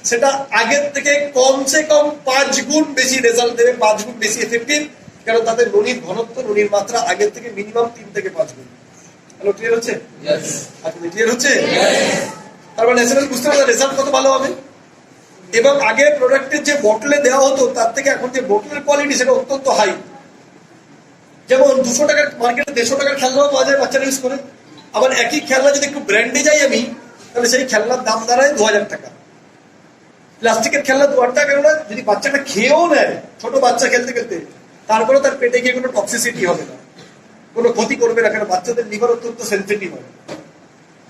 সেটা আগের থেকে কমসে কম 5 গুণ বেশি রেজাল্ট দেবে, 5 গুণ বেশি এফেক্টিভ। কারণ তাদের ননির ঘনত্ব, ননির মাত্রা আগের থেকে মিনিমাম 3 থেকে 5 গুণ। হ্যালো, ক্লিয়ার হচ্ছে? আপনি ক্লিয়ার হচ্ছে? তার মানে ন্যাচারাল বুঝতে পারছেন রেজাল্ট কত ভালো হবে। এবং আগে প্রোডাক্টের যে বটলে দেওয়া হতো তার থেকে এখন যে বোতলের কোয়ালিটি সেটা অত্যন্ত হাই। যেমন 200 টাকার মার্কেটে 150 টাকার খেলনাও পাওয়া যায় বাচ্চারা ইউজ করে। আবার একই খেলনা যদি একটু ব্র্যান্ডে যাই আমি, তাহলে সেই খেলনার দাম দাঁড়ায় 2000 টাকা। প্লাস্টিকের খেলনা 2-8 টাকা, কেননা যদি বাচ্চাটা খেয়েও নেয়, ছোট বাচ্চা খেলতে খেলতে, তারপরে তার পেটে গিয়ে কোনো টক্সিসিটি হবে না, কোনো ক্ষতি করবে না, কারণ বাচ্চাদের লিভার অত্যন্ত সেন্সিটিভ হয়।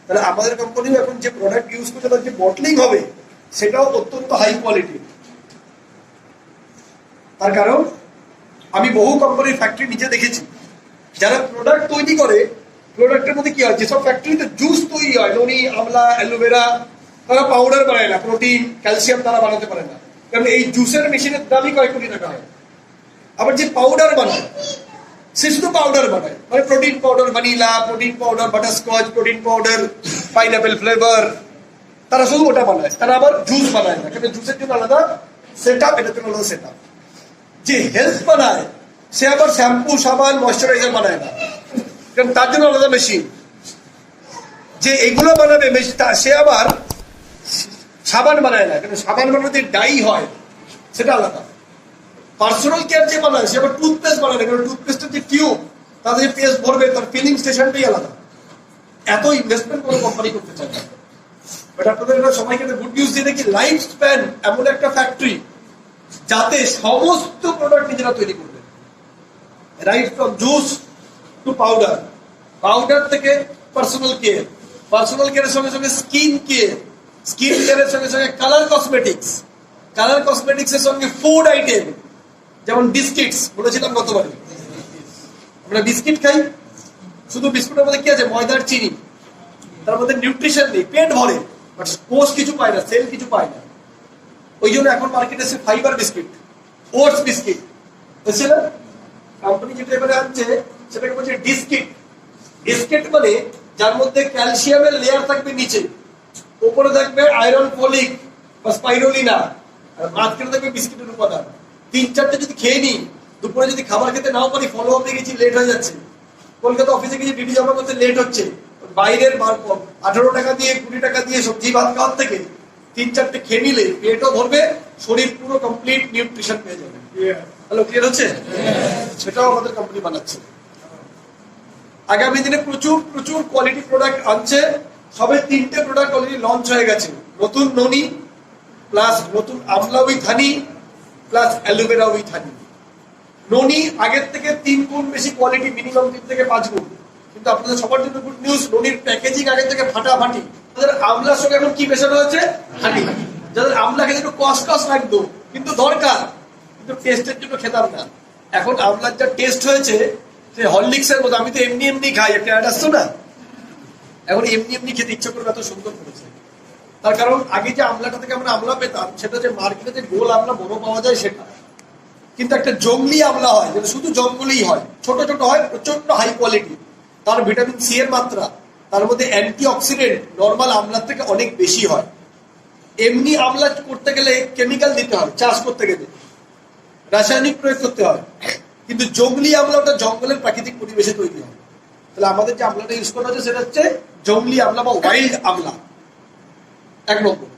তাহলে আমাদের কোম্পানিও এখন যে প্রোডাক্ট ইউজ করছে তার যে বটলিং হবে সেটাও অত্যন্ত হাই কোয়ালিটি। তার কারণ আমি বহু কোম্পানির ফ্যাক্টরি নিজে দেখেছি, যারা প্রোডাক্ট তৈরি করে, প্রোডাক্টের মধ্যে কি হয়, যেসব ফ্যাক্টরিতে জুস তৈরি হয়, ননি, আমলা, অ্যালোভেরা, তারা পাউডার বানায় না, প্রোটিন, ক্যালসিয়াম তারা বানাতে পারে না, কারণ এই জুসের মেশিনের দামই কয়েক কোটি টাকা হয়। আবার যে পাউডার বানায় সে শুধু পাউডার বানায়, মানে protein powder vanilla, protein powder butterscotch, protein powder pineapple flavour, তারা শুধু ওটা বানায়। তারা আবার জুস বানায় না, কারণ জুসের জন্য আলাদা সেট আপ, এটার জন্য আলাদা সেট আপ। যে হেলথ বানায় সে আবার শ্যাম্পু, সাবান, ময়শ্চারাইজার বানায় না, কারণ তার জন্য আলাদা মেশিন। যে এগুলো বানাবে সে আবার সাবান বানায় না, কারণ সাবান বানাতে ডাই হয়, সেটা আলাদা। পার্সোনাল কেয়ার যে বানায় সে আবার টুথপেস্ট বানায় না, কারণ টুথপেস্টের যে টিউব, তাদের যে পেস্ট ভরবে তার ফিলিং স্টেশনটাই আলাদা। এত ইনভেস্টমেন্ট কোনো কোম্পানি করতে চায় না। বাট আপনাদের সবাইকে গুড নিউজ দিয়ে দেখি, লাইফ স্প্যান এমন একটা ফ্যাক্টরি যাতে সমস্ত প্রোডাক্ট নিজেরা তৈরি করবে, right from juice to powder, powder থেকে পার্সোনাল কেয়ার, পার্সোনাল কেয়ারের সঙ্গে সঙ্গে স্কিন কেয়ার, স্কিন কেয়ারের সঙ্গে সঙ্গে কালার কসমেটিক্স, কালার কসমেটিক্স এর সঙ্গে ফুড আইটেম, যেমন বিস্কিটস বলেছিলাম গতবারে। আমরা বিস্কিট খাই, শুধু বিস্কুটের মধ্যে কি আছে? ময়দার চিনি, তার মধ্যে নিউট্রিশন নেই, পেট ভরে, বাট কোষ কিছু পায় না, সেল কিছু পায় না। ওই জন্য এখন মার্কেটে এসে ফাইবার বিস্কিট, ওটস বিস্কিট, বুঝছে না? কোম্পানি যেটা এবারে আনছে সেটাকে বলছে ডিস্কিট। ডিস্কিট মানে যার মধ্যে ক্যালসিয়ামের লেয়ার থাকবে নিচে, উপরে থাকবে আয়রন, ফলিক বা স্পাইরুলিনা, আর মাঝখানে থাকবে বিস্কিটের উপাদান। 3-4টে যদি খেয়ে নিই, দুপুরে যদি খাবার খেতে নাও পারি, ফলো আপে গেছি, লেট হয়ে যাচ্ছে, কলকাতা অফিসে গেছি, ডিউটি জমা করতে লেট হচ্ছে, বাইরের 18 টাকা দিয়ে 20 টাকা দিয়ে সবজি ভাত খাওয়ার থেকে 3-4টে খেয়ে নিলে পেটও ভরবে, শরীর পুরো কমপ্লিট নিউট্রিশন পেয়ে যাবে। হ্যালো, ক্লিয়ার হচ্ছে? সেটাও আমাদের কোম্পানি বানাচ্ছে। আগামী দিনে প্রচুর প্রচুর কোয়ালিটি প্রোডাক্ট আনছে। সবে 3টে প্রোডাক্ট অলরেডি লঞ্চ হয়ে গেছে, নতুন ননি প্লাস নতুন আমলা with honey plus aloe vera with হানি। ননি আগের থেকে 3 গুণ বেশি কোয়ালিটি, মিনিমাম 3 থেকে 5 গুণ। কিন্তু আপনাদের সবার জন্য গুড নিউজ, ননির প্যাকেজিং আগের থেকে ফাটাফাটি। যাদের আমলার সঙ্গে এখন কি মেশানো হয়েছে? হানি। যাদের আমলা খেতে একটু কস কস লাগতো, কিন্তু দরকার, কিন্তু টেস্টের জন্য খেতাম না। এখন আমলার যা টেস্ট হয়েছে, সে হরলিক্স এর মতো। আমি তো এমনি এমনি খাই, একটা অ্যাড আসতো না, এখন এমনি এমনি খেতে ইচ্ছা করবে, এত সুন্দর করেছে। তার কারণ আগে যে আমলাটা থেকে আমরা আমলা পেতাম, সেটা যে মার্কেটে যে গোল আমলা বড় পাওয়া যায় সেটা, কিন্তু একটা জঙ্গলি আমলা হয়, যেটা শুধু জঙ্গলেই হয়, ছোট ছোট হয়, প্রচন্ড হাই কোয়ালিটি। তার ভিটামিন সি এর মাত্রা, তার মধ্যে অ্যান্টি অক্সিডেন্ট নর্মাল আমলার থেকে অনেক বেশি হয়। এমনি আমলা করতে গেলে কেমিক্যাল দিতে হয়, চাষ করতে গেলে রাসায়নিক প্রয়োগ করতে হয়, কিন্তু জঙ্গলি আমলা ওটা জঙ্গলের প্রাকৃতিক পরিবেশে তৈরি হয়। তাহলে আমাদের যে আমলাটা ইউজ করা হচ্ছে সেটা হচ্ছে জঙ্গলি আমলা বা ওয়াইল্ড আমলা, 1 নম্বর।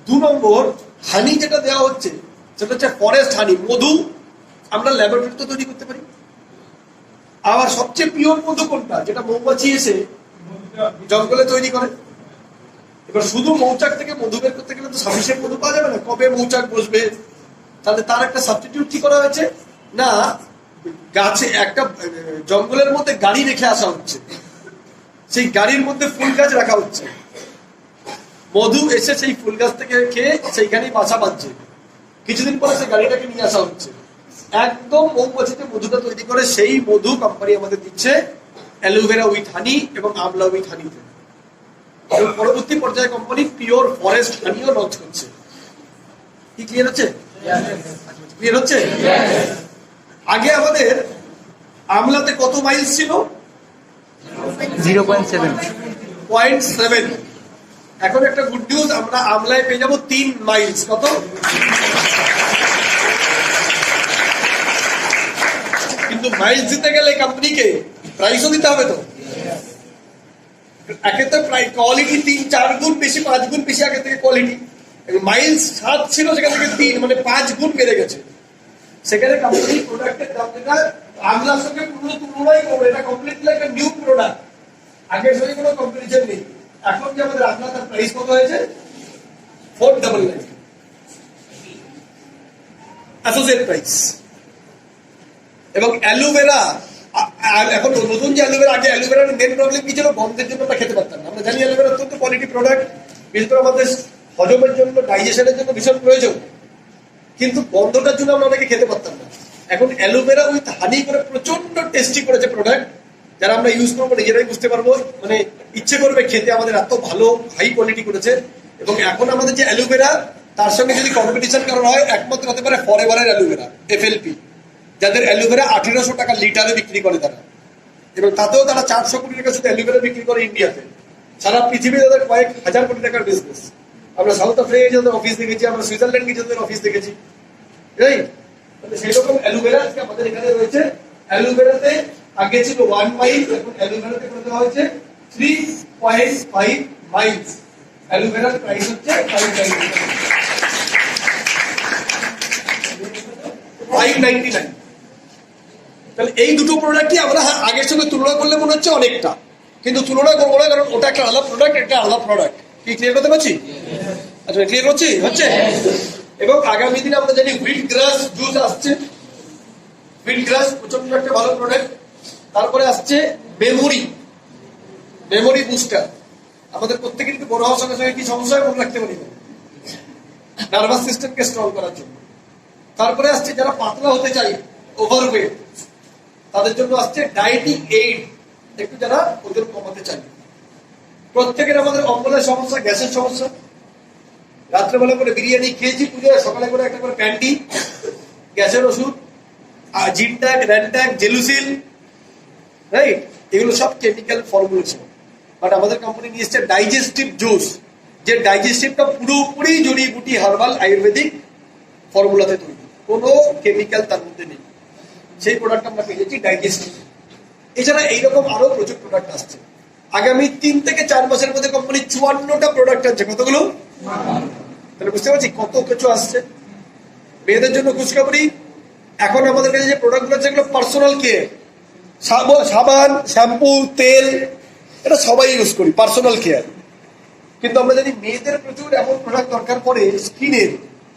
2 নম্বর, হানি যেটা দেওয়া হচ্ছে সেটা হচ্ছে ফরেস্ট হানি, মধু আমরা ল্যাবরেটরিতে তৈরি করতে পারি। আবার সবচেয়ে পিওর মধু কোনটা? যেটা মৌমাছি এসে জঙ্গলে তৈরি করে। এবার শুধু মৌচাক থেকে মধু বের করতে গেলে তো সাফিসিয়েন্ট মধু পাওয়া যাবে না, কবে মৌচাক বসবে? তাহলে তার একটা সাবস্টিটিউট কি করা হয়েছে না, গাছে একটা জঙ্গলের মধ্যে গাড়ি রেখে আসা হচ্ছে, সেই গাড়ির মধ্যে ফুল গাছ রাখা হচ্ছে, মধু এসে সেই ফুল গাছ থেকে খেয়ে সেইখানেই বাসা বাঁধছে। কিছুদিন পরে সেই গাড়িটাকে নিয়ে আসা হচ্ছে, একদম মৌমাছিতে মধুটা তৈরি করে সেই মধু কোম্পানি আমাদের দিচ্ছে অ্যালোভেরা উইথ হানি এবং আমলা উইথ হানিতে। এবং পরবর্তী পর্যায়ে কোম্পানি পিওর ফরেস্ট হানিও লঞ্চ করছে। কি ক্লিয়ার হচ্ছে? ক্লিয়ার হচ্ছে? আগে আমাদের আমলাতে কত মাইলস ছিল? 0.7। এখন একটা গুড নিউজ, আমরা আমলায় পেয়ে যাবো 3 মাইলস। কত? কিন্তু মাইলস দিতে গেলে কোম্পানিকে প্রাইসও দিতে হবে তো। একে তো কোয়ালিটি 3-4 গুণ বেশি, 5 গুণ বেশি আগে থেকে কোয়ালিটি। মাইলস 7 ছিল, সেখান থেকে 3 মানে 5 গুণ বেড়ে গেছে। সেখানে কোম্পানি প্রোডাক্টের দাম যেটা আমলার সঙ্গে পুরো তুলনাই করবে, এটা কমপ্লিটলি একটা নিউ প্রোডাক্ট, আগের সঙ্গে কোনো কম্পারিজন নেই। এখন যে আমাদের আমলা, তার প্রাইস কত হয়েছে? 499 অ্যাসোসিয়েট প্রাইস। এবং অ্যালোভেরা, এখন নতুন যে অ্যালোভেরা, আগে অ্যালোভেরার মেন প্রবলেম কি ছিল? গন্ধের জন্য আমরা খেতে পারতাম না। আমরা জানি অ্যালোভেরা অত্যন্ত কোয়ালিটি প্রোডাক্ট, বিশেষ করে আমাদের হজমের জন্য, ডাইজেশনের জন্য ভীষণ প্রয়োজন, কিন্তু গন্ধটার জন্য আমরা অনেকে খেতে পারতাম না। এখন অ্যালোভেরা উইথ হানি করে প্রচন্ড টেস্টি করেছে প্রোডাক্ট, যারা আমরা ইউজ করবো নিজেরাই বুঝতে পারবো, মানে ইচ্ছে করবে খেতে, আমাদের এত ভালো হাই কোয়ালিটি করেছে। এবং এখন আমাদের যে অ্যালোভেরা, তার সঙ্গে যদি কম্পিটিশন করা হয়, একমাত্র হতে পারে ফরএভারের অ্যালোভেরা, FLP, যাদের অ্যালোভেরা 1800 টাকা লিটারে বিক্রি করে তারা। এবং তাতেও তারা 400 কোটি টাকা শুধু অ্যালোভেরা বিক্রি করে ইন্ডিয়াতে। সারা পৃথিবীতে তাদের কয়েক হাজার কোটি টাকার বিজনেস। আমরা সাউথ আফ্রিকা গিয়ে যাদের অফিস দেখেছি, আমরা সুইজারল্যান্ড গিয়ে যাদের অফিস দেখেছি, রাইট? সেই রকম অ্যালোভেরা আজকে আমাদের এখানে রয়েছে। অ্যালোভেরাতে আগে ছিল 1 মাইল, এখন অ্যালোভেরাতে করে দেওয়া হয়েছে 3.5 মাইলস। অ্যালোভেরার প্রাইস হচ্ছে 599। তাহলে এই দুটো প্রোডাক্টই আমরা আগের সঙ্গে তুলনা করলে মনে হচ্ছে অনেকটা, কিন্তু তুলনা করবো না, কারণ ওটা একটা আলাদা প্রোডাক্ট, এটা আলাদা প্রোডাক্ট। কি ক্লিয়ার করতে পারছি? আচ্ছা, ক্লিয়ার হচ্ছে? এবং আগামী দিনে আমরা জানি হুইট গ্রাস জুস আসছে। হুইট গ্রাস প্রচন্ড একটা ভালো প্রোডাক্ট। তারপরে আসছে মেমোরি বুস্টার। আমাদের প্রত্যেকের কিন্তু বড় হওয়ার সঙ্গে সঙ্গে কি সমস্যা হয় মনে রাখতে পারি না, নার্ভাস সিস্টেমকে স্ট্রং করার জন্য। তারপরে আসছে যারা পাতলা হতে চাই, ওভারওয়েট, তাদের জন্য আসছে ডায়েটিং এইড, একটু যারা ওজন কমাতে চাই। প্রত্যেকের আমাদের অম্বলের সমস্যা, গ্যাসের সমস্যা, রাত্রেবেলা করে বিরিয়ানি খেয়েছি পুজোয়, সকালে করে একটা করে প্যান্টি, গ্যাসের ওষুধ, জিনট্যাক, র্যানট্যাক, জেলুসিল, রাইট? এগুলো সব কেমিক্যাল ফর্মুলেশন। বাট আমাদের কোম্পানি নিয়ে এসছে ডাইজেস্টিভ জুস, যে ডাইজেস্টিভটা পুরোপুরি জড়িবুটি হার্বাল আয়ুর্বেদিক ফর্মুলাতে তৈরি, কোনো কেমিক্যাল তার মধ্যে নেই। সেই প্রোডাক্ট আমরা পেয়ে যাচ্ছি ডাইজেস্টিভ। এছাড়া এইরকম আরো প্রচুর প্রোডাক্ট আসছে। আগামী 3 থেকে 4 মাসের মধ্যে কোম্পানি 54টা প্রোডাক্ট আছে। কতগুলো? তাহলে বুঝতে পারছি কত কিছু আসছে। মেয়েদের জন্য খুশখবরি, এখন আমাদের কাছে যে প্রোডাক্টগুলো আছে, এগুলো পার্সোনাল কেয়ার, সাবান, শ্যাম্পু, তেল, এটা সবাই ইউজ করি, পার্সোনাল কেয়ার। কিন্তু আমরা জানি মেয়েদের প্রচুর এমন প্রোডাক্ট দরকার পড়ে স্কিনের,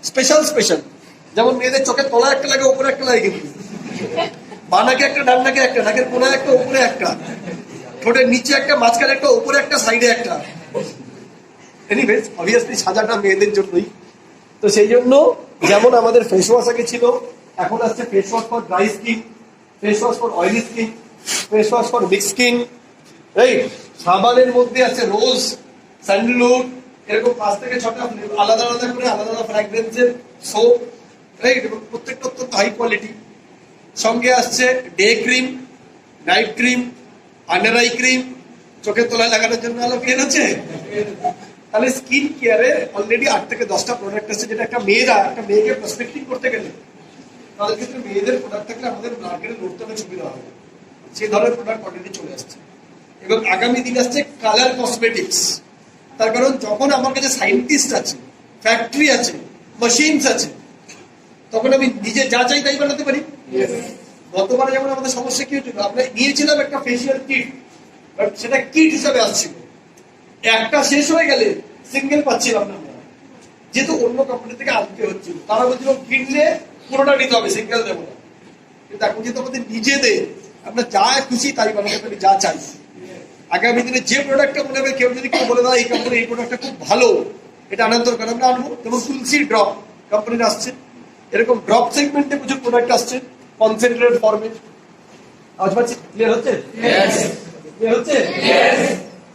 স্পেশাল, যেমন মেয়েদের চোখের তলা একটা লাগে, ওপরে একটা লাগে, কিন্তু বানাকে একটা, ডান নাকে একটা, নাকের কোনায় একটা, ওপরে একটা, ঠোঁটের নিচে একটা, মাঝখানে একটা, ওপরে একটা, সাইডে একটা। এনিওয়েজ অবভিয়াসলি সাজাটা মেয়েদের জন্যই। তো সেই জন্য যেমন আমাদের ফেস ওয়াশ আগে ছিল, এখন আসছে face wash for dry skin, face wash for oily skin, face wash for mix skin, right? সাবানের মধ্যে আছে রোজ, স্যান্ডেলউড, এরকম 5 থেকে 6টা আলাদা আলাদা করে আলাদা আলাদা ফ্র্যাগ্রেন্সের সোপ, রাইট? এবং প্রত্যেকটা অত্যন্ত হাই কোয়ালিটি। সঙ্গে আসছে day cream, night cream, under eye cream, চোখের তলায় লাগানোর জন্য আলো পেয়ে আছে। তাহলে স্কিন কেয়ারে অলরেডি 8 থেকে 10টা প্রোডাক্ট আছে, যেটা একটা মেয়েকে প্রসপেক্টিং করতে গেলে তাদের ক্ষেত্রে মেয়েদের প্রোডাক্ট থাকলে আমাদের মার্কেটে লড়তে অনেক সুবিধা হবে। সেই ধরনের প্রোডাক্ট অলরেডি চলে আসছে এবং আগামী দিন আসছে কালার কসমেটিক্স। তার কারণ যখন আমার কাছে সায়েন্টিস্ট আছে, ফ্যাক্টরি আছে, মেশিনস আছে, তখন আমি নিজে যা চাই তাই বানাতে পারি। গতবারে যেমন আমাদের সমস্যা কি হয়েছিল, আমরা নিয়েছিলাম একটা ফেসিয়াল কিট, বাট সেটা কিট হিসাবে আসছিল, একটা শেষ হয়ে গেলে সিঙ্গেল পাচ্ছিলাম না, যেহেতু অন্য কোম্পানি থেকে আনতে হচ্ছিল। তারা বলছিল কিনলে পুরোটা নিতে হবে, সিঙ্গেল দেবো না। কিন্তু এখন যেহেতু আমাদের নিজেদের, আমরা যা খুশি তাই বানাতে পারি, যা চাই। আগামী দিনে যে প্রোডাক্টটা মনে হবে, কেউ যদি কেউ বলে দেয় এই কোম্পানি এই প্রোডাক্টটা খুব ভালো, এটা আনার দরকার, আমরা আনবো। যেমন তুলসী ড্রপ কোম্পানির আসছে, এরকম ড্রপ সেগমেন্টে প্রচুর প্রোডাক্ট আসছে কনসেন্ট্রেটেড ফর্মে। আওয়াজ পাচ্ছি? ক্লিয়ার হচ্ছে? ক্লিয়ার হচ্ছে?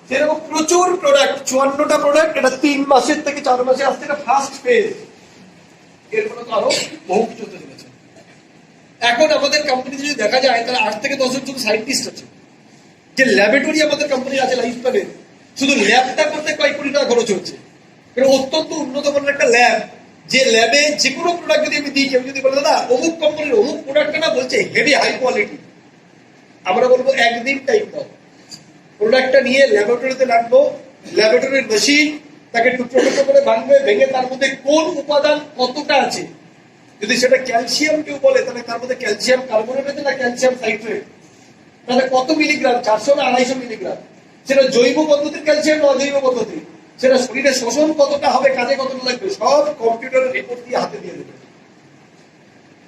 সেরকম প্রচুর প্রোডাক্ট, 54টা প্রোডাক্ট, এটা 3 মাসের থেকে 4 মাসে আসছে, এটা ফার্স্ট ফেজ। এরপরে তো আরো বহু কিছু হতে চলেছে। এখন আমাদের কোম্পানি যদি দেখা যায়, তাহলে 8 থেকে 10 জন সায়েন্টিস্ট আছে, যে ল্যাবরেটরি আমাদের কোম্পানি আছে লাইফ প্ল্যানে, শুধু ল্যাবটা করতে কয়েক কোটি টাকা খরচ হচ্ছে। অত্যন্ত উন্নত মানের একটা ল্যাব, যে ল্যাবে যে কোনো প্রোডাক্ট যদি আমি দিই, কেউ যদি বলে দাদা অমুক কোম্পানির অমুক প্রোডাক্টটা না বলছে হেভি হাই কোয়ালিটি, আমরা বলবো একদিন টাইম দাও। প্রোডাক্টটা নিয়ে ল্যাবরেটরিতে রাখবো, ল্যাবরেটরির মেশিন তাকে টুকরো টুকরো করে ভাঙবে, ভেঙে তার মধ্যে কোন উপাদান কতটা আছে, যদি সেটা ক্যালসিয়াম কেউ বলে, তাহলে তার মধ্যে ক্যালসিয়াম কার্বনেট আছে না ক্যালসিয়াম সাইট্রেট, তাহলে কত মিলিগ্রাম, 400 না 250 মিলিগ্রাম, সেটা জৈব পদ্ধতির ক্যালসিয়াম না অজৈব পদ্ধতি, সেটা শরীরে শোষণ কতটা হবে, কাজে কতটা লাগবে, সব কম্পিউটারের রিপোর্ট দিয়ে হাতে দিয়ে দেবে।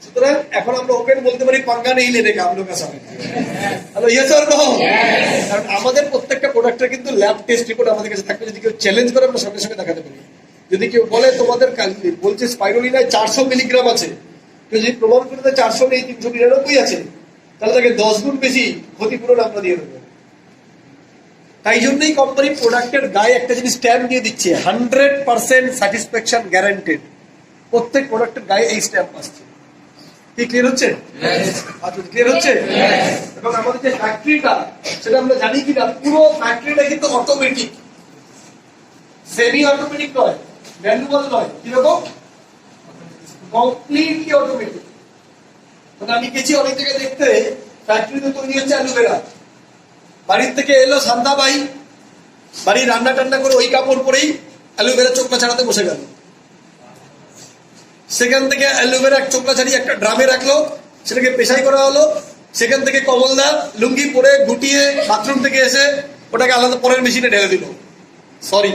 সুতরাং এখন আমরা ওপেন বলতে পারি পাঙ্গা নেই লেনে কা আমলোগা সামনে। Hello, yes or no? কারণ আমাদের প্রত্যেকটা প্রোডাক্টের কিন্তু ল্যাব টেস্ট রিপোর্ট আমাদের কাছে থাকবে। যদি কেউ চ্যালেঞ্জ করে, আমরা সঙ্গে সঙ্গে দেখাতে পারি। যদি কেউ বলে তোমাদের বলছে স্পাইরুলিনায় 400 মিলিগ্রাম আছে, কেউ যদি প্রমাণ করে দেয় 400 নেই 399 আছে, তাহলে তাকে 10 গুণ বেশি ক্ষতিপূরণ আমরা দিয়ে দেবো। তাই জন্যই কোম্পানি প্রোডাক্টের গায়ে একটা জিনিস স্ট্যাম্প দিয়ে দিচ্ছে, 100% স্যাটিসফ্যাকশন গ্যারান্টেড। প্রত্যেক প্রোডাক্টের গায়ে এই স্ট্যাম্প আসছে। কি ক্লিয়ার হচ্ছে? আচ্ছা, ক্লিয়ার হচ্ছে? এবং আমাদের যে ফ্যাক্টরিটা, সেটা আমরা জানি কিনা, পুরো ফ্যাক্টরিটা কিন্তু অটোমেটিক, সেমি অটোমেটিক নয়, ম্যানুয়াল নয়। কিরকম? Completely automatic. মানে আমি গেছি অনেক জায়গায় দেখতে, ফ্যাক্টরিতে তৈরি হচ্ছে অ্যালোভেরা, বাড়ির থেকে এলো সান্দা ভাই, বাড়ি রান্না টান্না করে ওই কাপড় পরেই অ্যালোভেরা চোখলা ছাড়াতে বসে গেল। সেখান থেকে অ্যালোভেরা চোখলা ছাড়িয়ে একটা ড্রামে রাখলো, সেটাকে পেশাই করা হলো। সেখান থেকে কমলদা লুঙ্গি পরে গুটিয়ে বাথরুম থেকে এসে ওটাকে আলাদা পরের মেশিনে ঢেলে দিল। সরি,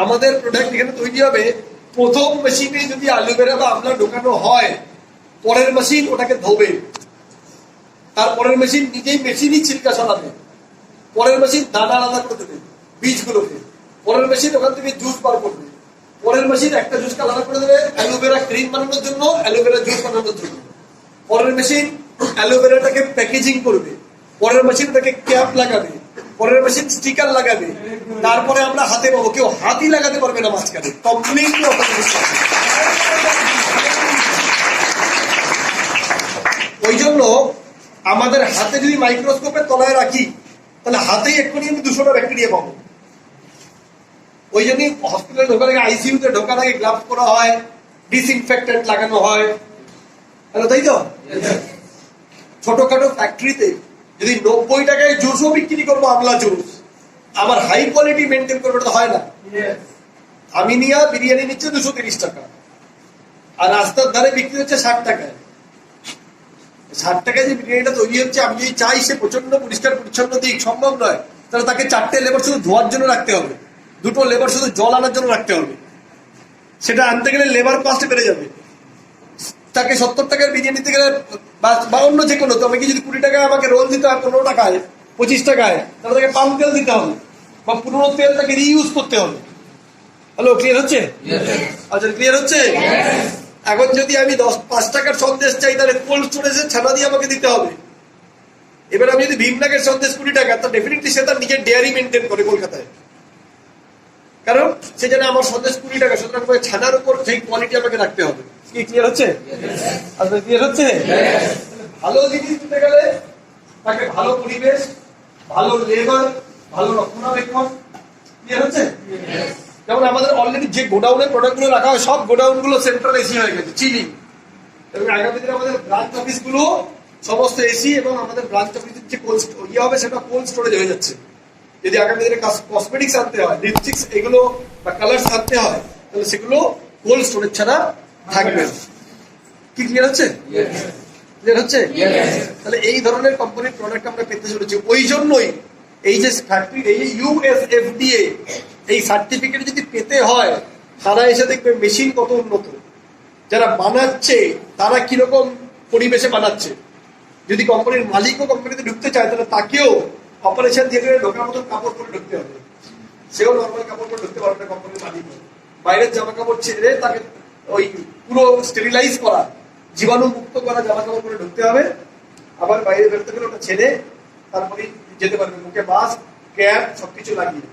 আমাদের প্রোডাক্ট এখানে তৈরি হবে, প্রথম মেশিনে যদি অ্যালোভেরা বা আমলা ঢোকানো হয়, পরের মেশিন ওটাকে ধোবে, তারপরের মেশিন নিজেই মেশিনই ছিলকা সরাবে, পরের মেশিন দানা আলাদা করে দেবে বীজগুলোকে, পরের মেশিন ওখান থেকে জুস বার করবে, পরের মেশিন একটা জুসকে আলাদা করে দেবে অ্যালোভেরা ক্রিম বানানোর জন্য, অ্যালোভেরা জুস বানানোর জন্য, পরের মেশিন অ্যালোভেরাটাকে প্যাকেজিং করবে, পরের মেশিন ওটাকে ক্যাপ লাগাবে, পরের মেশিন স্টিকার লাগাবে, তারপরে আমরা হাতে পাবো। কেউ হাতই লাগাতে পারবে না মাঝখানে, কমপ্লিটলি অটোমেটিক। ওই জন্য আমাদের হাতে যদি মাইক্রোস্কোপের তলায় রাখি, তাহলে হাতেই এক্ষুনি আমি 200টা ব্যাকটেরিয়া পাবো। ওই জন্যই হসপিটালে ঢোকার আগে, আইসিইউতে ঢোকার আগে গ্লাভস করা হয়, ডিসইনফেক্টেন্ট লাগানো হয়, তাই তো? ছোটখাটো ফ্যাক্টরিতে যদি 90 টাকায় জুসও বিক্রি করবো, আমলা জুস, আমার হাই কোয়ালিটি মেনটেন করবে, তো হয় না। আমি নিয়ে বিরিয়ানি নিচ্ছে 230 টাকা, আর রাস্তার ধারে বিক্রি হচ্ছে 60 টাকায়। 60 টাকায় যে বিরিয়ানিটা তৈরি হচ্ছে, আমি যদি চাই সে প্রচন্ড পরিষ্কার পরিচ্ছন্ন দিক, সম্ভব নয়। তাহলে তাকে 4টে লেবার শুধু ধোয়ার জন্য রাখতে হবে, 2টো লেবার শুধু জল আনার জন্য রাখতে হবে। সেটা আনতে গেলে লেবার কস্ট বেড়ে যাবে। তাকে 70 টাকার বিরিয়ানি দিতে গেলে বা অন্য যে কোনো, তো আমাকে যদি 20 টাকায় আমাকে রোল দিতে হয় 15 টাকায় 25 টাকায়, তাহলে তাকে পাম তেল দিতে হবে বা পুরোনো তেল তাকে রিইউজ করতে হবে। হ্যালো, ক্লিয়ার হচ্ছে? আচ্ছা, ক্লিয়ার হচ্ছে? এখন যদি আমি 5 টাকার সন্দেশ চাই, তাহলে কোল্ড স্টোরেজের ছানা দিয়ে আমাকে দিতে হবে। এবার আমি যদি ভীমনাগের সন্দেশ 20 টাকা, তো ডেফিনেটলি সে তার নিজের ডেয়ারি মেনটেন করে কলকাতায়, কারণ সে যেন আমার সন্দেশ 20 টাকা, সুতরাং ছানার উপর সেই কোয়ালিটি আমাকে রাখতে হবে। কি ক্লিয়ার হচ্ছে? আচ্ছা, ক্লিয়ার হচ্ছে? ভালো জিনিস দিতে গেলে তাকে ভালো পরিবেশ, ভালো লেবার, ভালো রক্ষণাবেক্ষণ। ক্লিয়ার হচ্ছে? যেমন আমাদের অলরেডি যে গোডাউনের প্রোডাক্ট গুলো রাখা হয়, সব গোডাউন গুলো সেন্ট্রাল এসি হয়ে গেছে, চিলিং। এবং আগামী দিনে আমাদের ব্রাঞ্চ অফিস গুলো সমস্ত এসি, এবং আমাদের ব্রাঞ্চ অফিসের যে কোল্ড হবে সেটা কোল্ড স্টোরেজ হয়ে যাচ্ছে। যদি আগামী দিনে কসমেটিক্স আনতে হয়, লিপস্টিক্স এগুলো বা কালার্স আনতে হয়, তাহলে সেগুলো কোল্ড স্টোরেজ ছাড়া থাকবে। কি ক্লিয়ার হচ্ছে? ক্লিয়ার হচ্ছে? তাহলে এই ধরনের কোম্পানির প্রোডাক্ট আমরা পেতে চলেছি। ওই জন্যই এই যে ফ্যাক্টরি, এই যে USFDA, এই সার্টিফিকেট যদি পেতে হয়, তারা এসে দেখবে মেশিন কত উন্নত, যারা বানাচ্ছে তারা কিরকম পরিবেশে বানাচ্ছে। যদি কোম্পানির মালিকও কোম্পানিতে ঢুকতে চায়, তাহলে তাকেও অপারেশন থিয়েটারে ঢোকার মতো কাপড় পরে ঢুকতে হবে। সেও নর্মাল কাপড় পরে ঢুকতে পারবে না কোম্পানির মালিক। বাইরের জামা কাপড় ছেড়ে তাকে ওই পুরো স্টেরিলাইজ করা, জীবাণু মুক্ত করা জামা কাপড় পরে ঢুকতে হবে। আবার বাইরে বেরোতে গেলে ওটা ছেড়ে তারপরে যেতে পারবে, মুখে মাস্ক, ক্যাপ সবকিছু লাগিয়ে।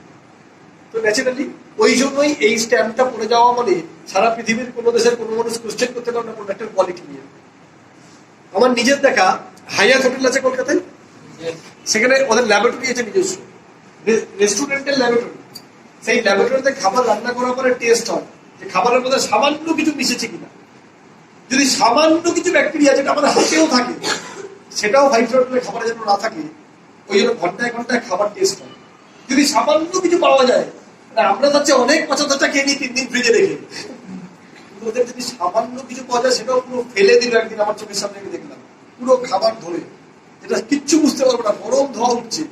তো ন্যাচারালি ওই জন্যই এই স্ট্যাম্পটা পড়ে যাওয়া মানে সারা পৃথিবীর কোনো দেশের কোনো মানুষ কোশ্চেন করতে পারবে না প্রোডাক্টের কোয়ালিটি নিয়ে। আমার নিজের দেখা হায়াত হোটেল আছে কলকাতায়, সেখানে ওদের ল্যাবরেটরি আছে নিজস্ব, রেস্টুরেন্টের ল্যাবরেটরি। সেই ল্যাবরেটরিতে খাবার রান্না করার পরে টেস্ট হয় যে খাবারের মধ্যে সামান্য কিছু মিশেছে কিনা। যদি সামান্য কিছু ব্যাকটেরিয়া, যেটা আমাদের হাতেও থাকে, সেটাও 5 স্টার হোটেলের খাবারের জন্য না থাকে, ওই জন্য ঘন্টায় ঘন্টায় খাবার টেস্ট হয়। যদি সামান্য কিছু পাওয়া যায়, আমরা যাচ্ছে অনেক 75টা খেয়ে নিই 3 দিন ফ্রিজে রেখে, কিন্তু ওদের যদি সামান্য কিছু পাওয়া যায়, সেটাও পুরো ফেলে দিল। একদিন আমার চোখের সামনে আমি দেখলাম পুরো খাবার ধরে, যেটা কিচ্ছু বুঝতে পারবো না, গরম ধোয়া উঠছে।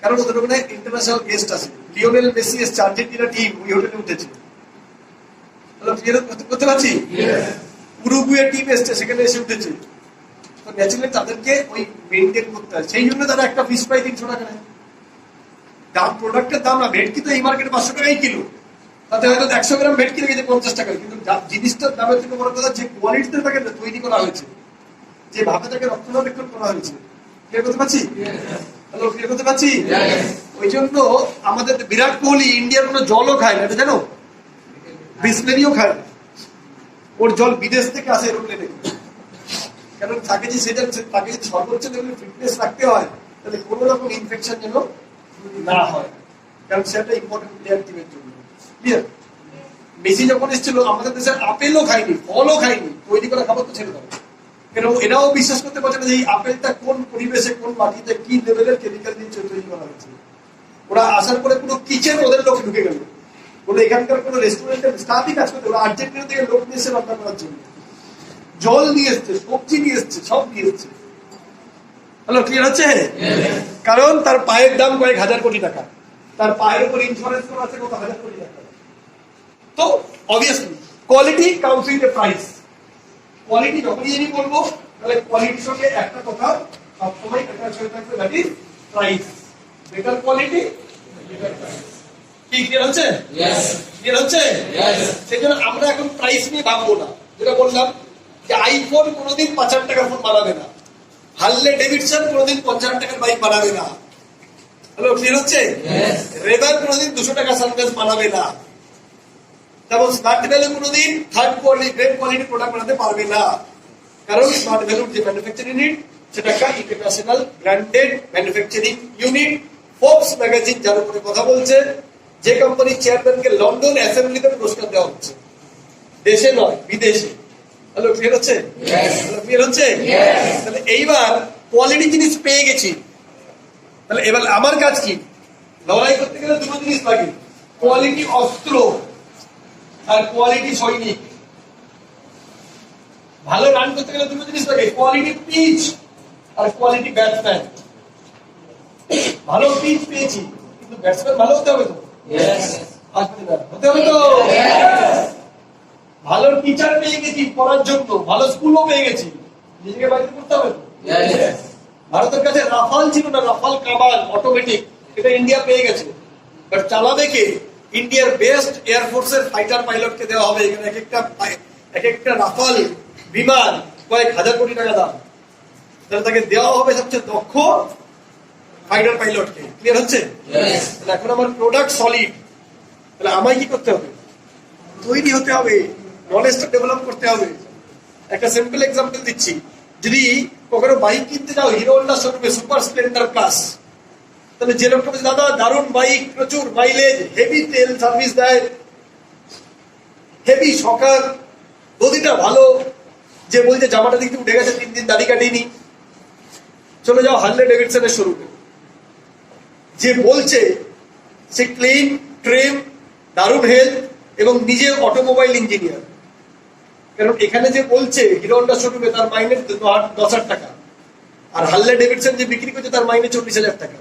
কারণ ওদের ওখানে ইন্টারন্যাশনাল গেস্ট আছে, লিওনেল মেসি এসছে, আর্জেন্টিনা টিম ওই হোটেলে উঠেছে। করতে পারছি? উরুগুয়ে টিম এসছে, সেখানে এসে উঠেছে। তো ন্যাচারালি তাদেরকে ওই মেনটেন করতে হয়। সেই জন্য তারা একটা ফিশ ফ্রাই 300 টাকা নেয়। দাম প্রোডাক্টের দাম না, ভেটকি তো এই মার্কেটে 500 টাকাই কিলো, তাতে হয়তো 100 গ্রাম ভেটকি রেখেছে 50 টাকা। কিন্তু জিনিসটার দামের থেকে বড় কথা, যে কোয়ালিটিতে তাকে তৈরি করা হয়েছে, যে ভাবে তাকে রক্ষণাবেক্ষণ করা হয়েছে। ক্লিয়ার করতে পারছি? হ্যালো, ক্লিয়ার করতে পারছি? ওই জন্য আমাদের বিরাট কোহলি ইন্ডিয়ার কোনো জলও খায় না, এটা জানো? বিসলেরিও খায় না। ওর জল বিদেশ থেকে আসে এরোপ্লেনে। কারণ তাকে যে সেটা, তাকে যদি সর্বোচ্চ লেভেলের ফিটনেস রাখতে হয়, তাহলে কোনো রকম ইনফেকশন যেন না হয়, কারণ সেটা ইম্পর্টেন্ট প্লেয়ার টিমের জন্য। ক্লিয়ার? মেসি যখন এসেছিল, আমাদের দেশের আপেলও খায়নি, ফলও খায়নি, তৈরি করা খাবার তো ছেড়ে দেবে। কেন এরাও বিশ্বাস করতে পারছে না যে এই আপেলটা কোন পরিবেশে, কোন মাটিতে, কি লেভেলের কেমিক্যাল দিয়ে তৈরি করা হয়েছে। ওরা আসার পরে পুরো কিচেন ওদের লোক ঢুকে গেল। ওরা এখানকার কোনো রেস্টুরেন্টের স্টাফই কাজ করতে, ওরা আর্জেন্টিনা থেকে লোক নিয়ে এসে রান্না করার জন্য। জল নিয়ে এসছে, সবজি নিয়ে এসছে, সব নিয়ে এসছে। হ্যালো, ক্লিয়ার হচ্ছে? কারণ তার পায়ের দাম কয়েক হাজার কোটি টাকা, তার পায়ের উপর ইন্স্যুরেন্স করা আছে কত হাজার কোটি টাকা। তো obviously quality counts with the price. Quality যখনই আমি বলবো, তাহলে কোয়ালিটির সঙ্গে একটা কথা সবসময় অ্যাটাচ হয়ে থাকবে, that is price. Better quality, better price. কি ক্লিয়ার হচ্ছে? ক্লিয়ার হচ্ছে? সেই জন্য আমরা এখন প্রাইস নিয়ে ভাববো না। যেটা বললাম যে আইফোন কোনোদিন 5,000 টাকার ফোন বানাবে না, হার্লে ডেভিডসন কোনোদিন 50,000 টাকার বাইক বানাবে না। হ্যালো, ক্লিয়ার হচ্ছে? রেভার কোনোদিন 200 টাকা সানগ্লাস বানাবে না। তেমন স্মার্ট ভ্যালু কোনোদিন third quality, great quality product বানাতে পারবে না। কারণ স্মার্ট ভ্যালুর যে ম্যানুফ্যাকচারিং ইউনিট, সেটা একটা international branded manufacturing unit. Forbes magazine যার উপরে কথা বলছে, যে কোম্পানির চেয়ারম্যানকে লন্ডন অ্যাসেম্বলিতে পুরস্কার দেওয়া হচ্ছে, দেশে নয় বিদেশে। হ্যালো, ক্লিয়ার হচ্ছে? ক্লিয়ার হচ্ছে? তাহলে এইবার কোয়ালিটি জিনিস পেয়ে গেছি, তাহলে এবার আমার কাজ কি? লড়াই করতে গেলে দুটো জিনিস লাগে, কোয়ালিটি অস্ত্র আর কোয়ালিটি সৈনিক। ভালো রান করতে গেলে দুটো জিনিস লাগে, কোয়ালিটি পিচ আর কোয়ালিটি ব্যাটসম্যান। ভালো পিচ পেয়েছি, কিন্তু ব্যাটসম্যান ভালো হতে হবে তো। হতে হবে তো। ভালো টিচার পেয়ে গেছি পড়ার জন্য, ভালো স্কুলও পেয়ে গেছি, নিজেকে বাড়িতে করতে হবে তো। ভারতের কাছে রাফাল ছিল না, রাফাল কামান অটোমেটিক, এটা ইন্ডিয়া পেয়ে গেছে। বাট চালাবে কে? ইন্ডিয়ার বেস্ট এয়ারফোর্সের ফাইটার পাইলটকে দেওয়া হবে। এখানে এক একটা রাফাল বিমান কয়েক হাজার কোটি টাকা দাম, তাহলে তাকে দেওয়া হবে সবচেয়ে দক্ষ ফাইটার পাইলটকে। ক্লিয়ার হচ্ছে? তাহলে এখন আমার প্রোডাক্ট সলিড, তাহলে আমায় কি করতে হবে? তৈরি হতে হবে, নলেজটা ডেভেলপ করতে হবে। একটা সিম্পল এক্সাম্পল দিচ্ছি, যদি কখনো বাইক কিনতে যাও হিরো হন্ডা শোরুমে, সুপার স্প্লেন্ডার প্লাস, তাহলে যে লোকটা বলছে দাদা দারুণ বাইক, প্রচুর মাইলেজ, হেভি তেল সার্ভিস দেয়, হেভি সকার, গদিটা ভালো, যে বলছে জামাটা দিকে উঠে গেছে 3 দিন দাড়ি কাটিনি, চলে যাও হার্লে ডেভিডসনের শোরুমে। যে বলছে সে ক্লিন, ট্রিম, দারুণ হেলথ এবং নিজে অটোমোবাইল ইঞ্জিনিয়ার। কারণ এখানে যে বলছে হিরো হন্ডা শোরুমে তার মাইনে 10,000 টাকা, আর হার্লে ডেভিডসন যে বিক্রি করছে তার মাইনে 40,000 টাকা।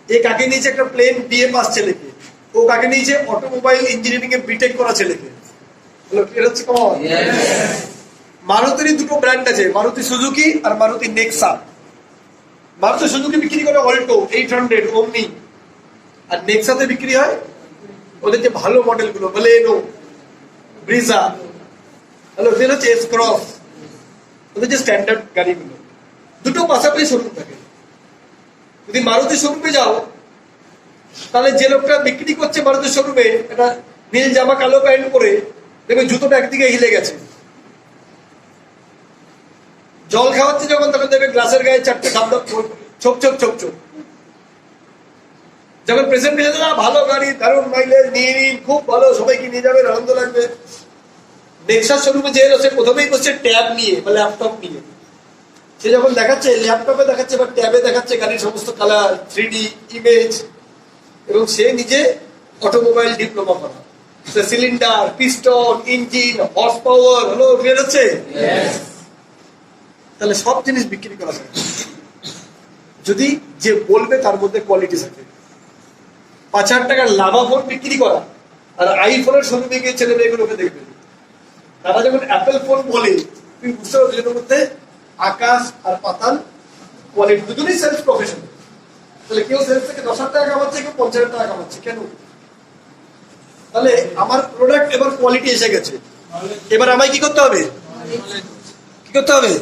এ কাকে নিয়েছে? একটা প্লেন বিএ পাস ছেলেকে। ও কাকে নিয়েছে? অটোমোবাইল ইঞ্জিনিয়ারিং এ বিটেক করা ছেলেকে। ক্লিয়ার হচ্ছে? মারুতিরই দুটো ব্র্যান্ড আছে, মারুতি সুজুকি আর মারুতি নেক্সা। মারুতি সুজুকি বিক্রি করে অল্টো 800, ওমনি, আর নেক্সাতে বিক্রি হয় ওদের যে ভালো মডেল গুলো, বলেনো, ব্রিজা, ওদের হচ্ছে এস ক্রস, ওদের যে স্ট্যান্ডার্ড গাড়িগুলো। দুটো পাশাপাশি শোরুম থাকে। যদি মারুতি শোরুমে যাও, তাহলে যে লোকটা বিক্রি করছে মারুতি শোরুমে একটা নীল জামা কালো প্যান্ট পরে, দেখবে জুতোটা একদিকে হিলে গেছে। জল খাওয়াচ্ছে যখন, তখন দেখবে গ্লাসের গায়ে 4টে ধাপ ছোপ ছোপ ছোপ ছোপ। যখন প্রেজেন্টেশন ভালো গাড়ি, দারুণ মাইলেজ, নিয়ে নিন, খুব ভালো, সবাইকে নিয়ে যাবে, আনন্দ লাগবে। নেক্সাস শোরুমে যে এলো সে প্রথমেই বসছে ট্যাব নিয়ে বা ল্যাপটপ নিয়ে। সে যখন দেখাচ্ছে, ল্যাপটপে দেখাচ্ছে বা ট্যাবে দেখাচ্ছে গাড়ির সমস্ত কালার, 3D ইমেজ, এবং সে নিজে অটোমোবাইল ডিপ্লোমা করা, cylinder, piston, engine, horse power, হলো বের হচ্ছে। তাহলে সব জিনিস বিক্রি করা যায় যদি যে বলবে তার মধ্যে কোয়ালিটি থাকে। 5,000 টাকার লাভা ফোন বিক্রি করা আর আইফোনের শোরুমে গিয়ে ছেলে মেয়েগুলোকে দেখবে, তারা যখন অ্যাপেল ফোন বলে তুমি বুঝতে পারো দুজনের মধ্যে আকাশ আর পাতাল কোয়ালিটি। দুজনেই সেলস প্রফেশন। তাহলে কেউ সেলস থেকে 10,000 টাকা কামাচ্ছে, কেউ 50,000 টাকা কামাচ্ছে, কেন? তাহলে আমার প্রোডাক্ট এবার কোয়ালিটি এসে গেছে, এবার আমায় কি করতে হবে? কি করতে হবে?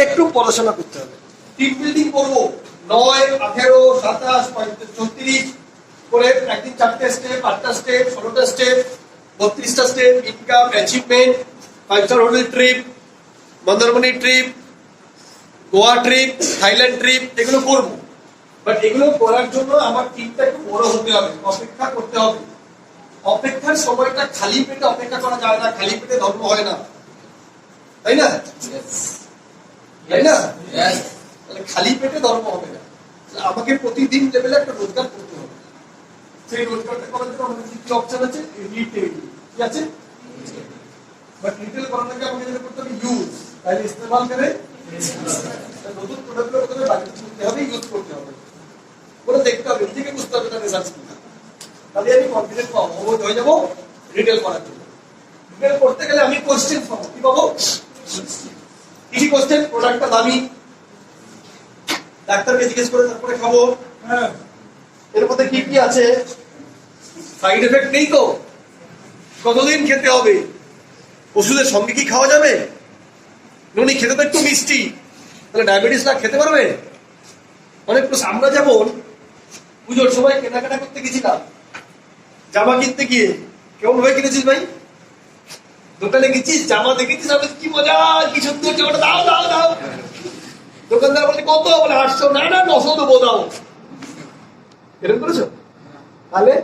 একটু পড়াশোনা করতে হবে। টিম বিল্ডিং করবো, 9, 18, 27, 34 করে একদিন 4টে স্টেপ, 8টা স্টেপ, 16টা স্টেপ, 32টা step, income, achievement, 5-star hotel trip, Mandarmani trip, Goa trip, Thailand trip, এগুলো করবো। বাট এগুলো করার জন্য আমার টিমটা একটু বড় হতে হবে, অপেক্ষা করতে হবে। অপেক্ষার সময়টা খালি পেটে অপেক্ষা করা যায় না, খালি পেটে ধর্ম হয় না, তাই না? তাই না? তাহলে খালি পেটে ধর্ম হবে না। আমাকে প্রতিদিন লেভেলে একটা রোজগার করতে হবে। সেই রোজগারটা করার জন্য আমাদের কি অপশন আছে? রিটেল। কি আছে? বাট রিটেল করার আগে আমাকে যেটা করতে হবে ইউজ, তাহলে ইস্তেমাল করে নতুন প্রোডাক্টগুলো প্রথমে বাজারে করতে হবে, ইউজ করতে হবে, ওরা দেখতে হবে, নিজেকে বুঝতে হবে তার রেজাল্ট কি। তাহলে আমি কনফিডেন্ট পাবো, হয়ে যাবো রিটেল করার জন্য। রিটেল করতে গেলে আমি কোশ্চেন পাবো, কি পাবো? কি কোশ্চেন? প্রোডাক্টটা দামি, ডাক্তারকে জিজ্ঞেস করে তারপরে খাবো, এর মধ্যে কি কি আছে, সাইড এফেক্ট নেই তো, কতদিন খেতে হবে, ওষুধের সঙ্গে কি খাওয়া যাবে, নুনি খেতে তো একটু মিষ্টি, তাহলে ডায়াবেটিস না খেতে পারবে অনেক। আমরা যেমন পুজোর সময় কেনাকাটা করতে গেছিলাম, জামা কিনতে গিয়ে কেমন ভাবে কিনেছিস ভাই? দোকানে গেছিস, জামা দেখেছিস, আমি কি মজা, কি সুন্দর জামাটা, দাও দাও দাও। দোকানদার বলে কত? বলে 800। না না 900 দেবো, দাও। এরকম করেছো? তাহলে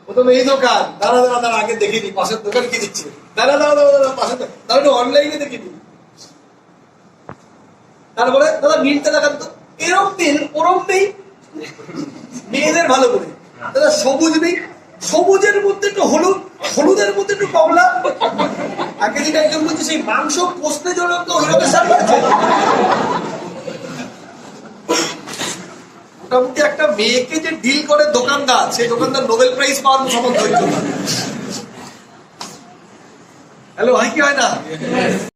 প্রথমে এই দোকান, দাঁড়া দাঁড়া দাঁড়া, আগে দেখিনি পাশের দোকান কি দিচ্ছে, দাঁড়া দাঁড়া দাঁড়া দাঁড়া, পাশের দাঁড়া, অনলাইনে দেখিনি। তারপরে দাদা নীলটা দেখান তো, এরম নীল ওরম নেই, মেয়েদের ভালো করে। দাদা সবুজ নেই, সবুজের মধ্যে একটু হলুদ, হলুদের মধ্যে একটু কমলা, আগে যেটা একজন বলছে সেই মাংস পোষতে জন্য তো ওই লোকের সাথে আছে। মোটামুটি একটা মেয়েকে যে ডিল করে দোকানদার, সেই দোকানদার নোবেল প্রাইজ পাওয়ার সমান ধৈর্য। হ্যালো, হয় কি হয় না?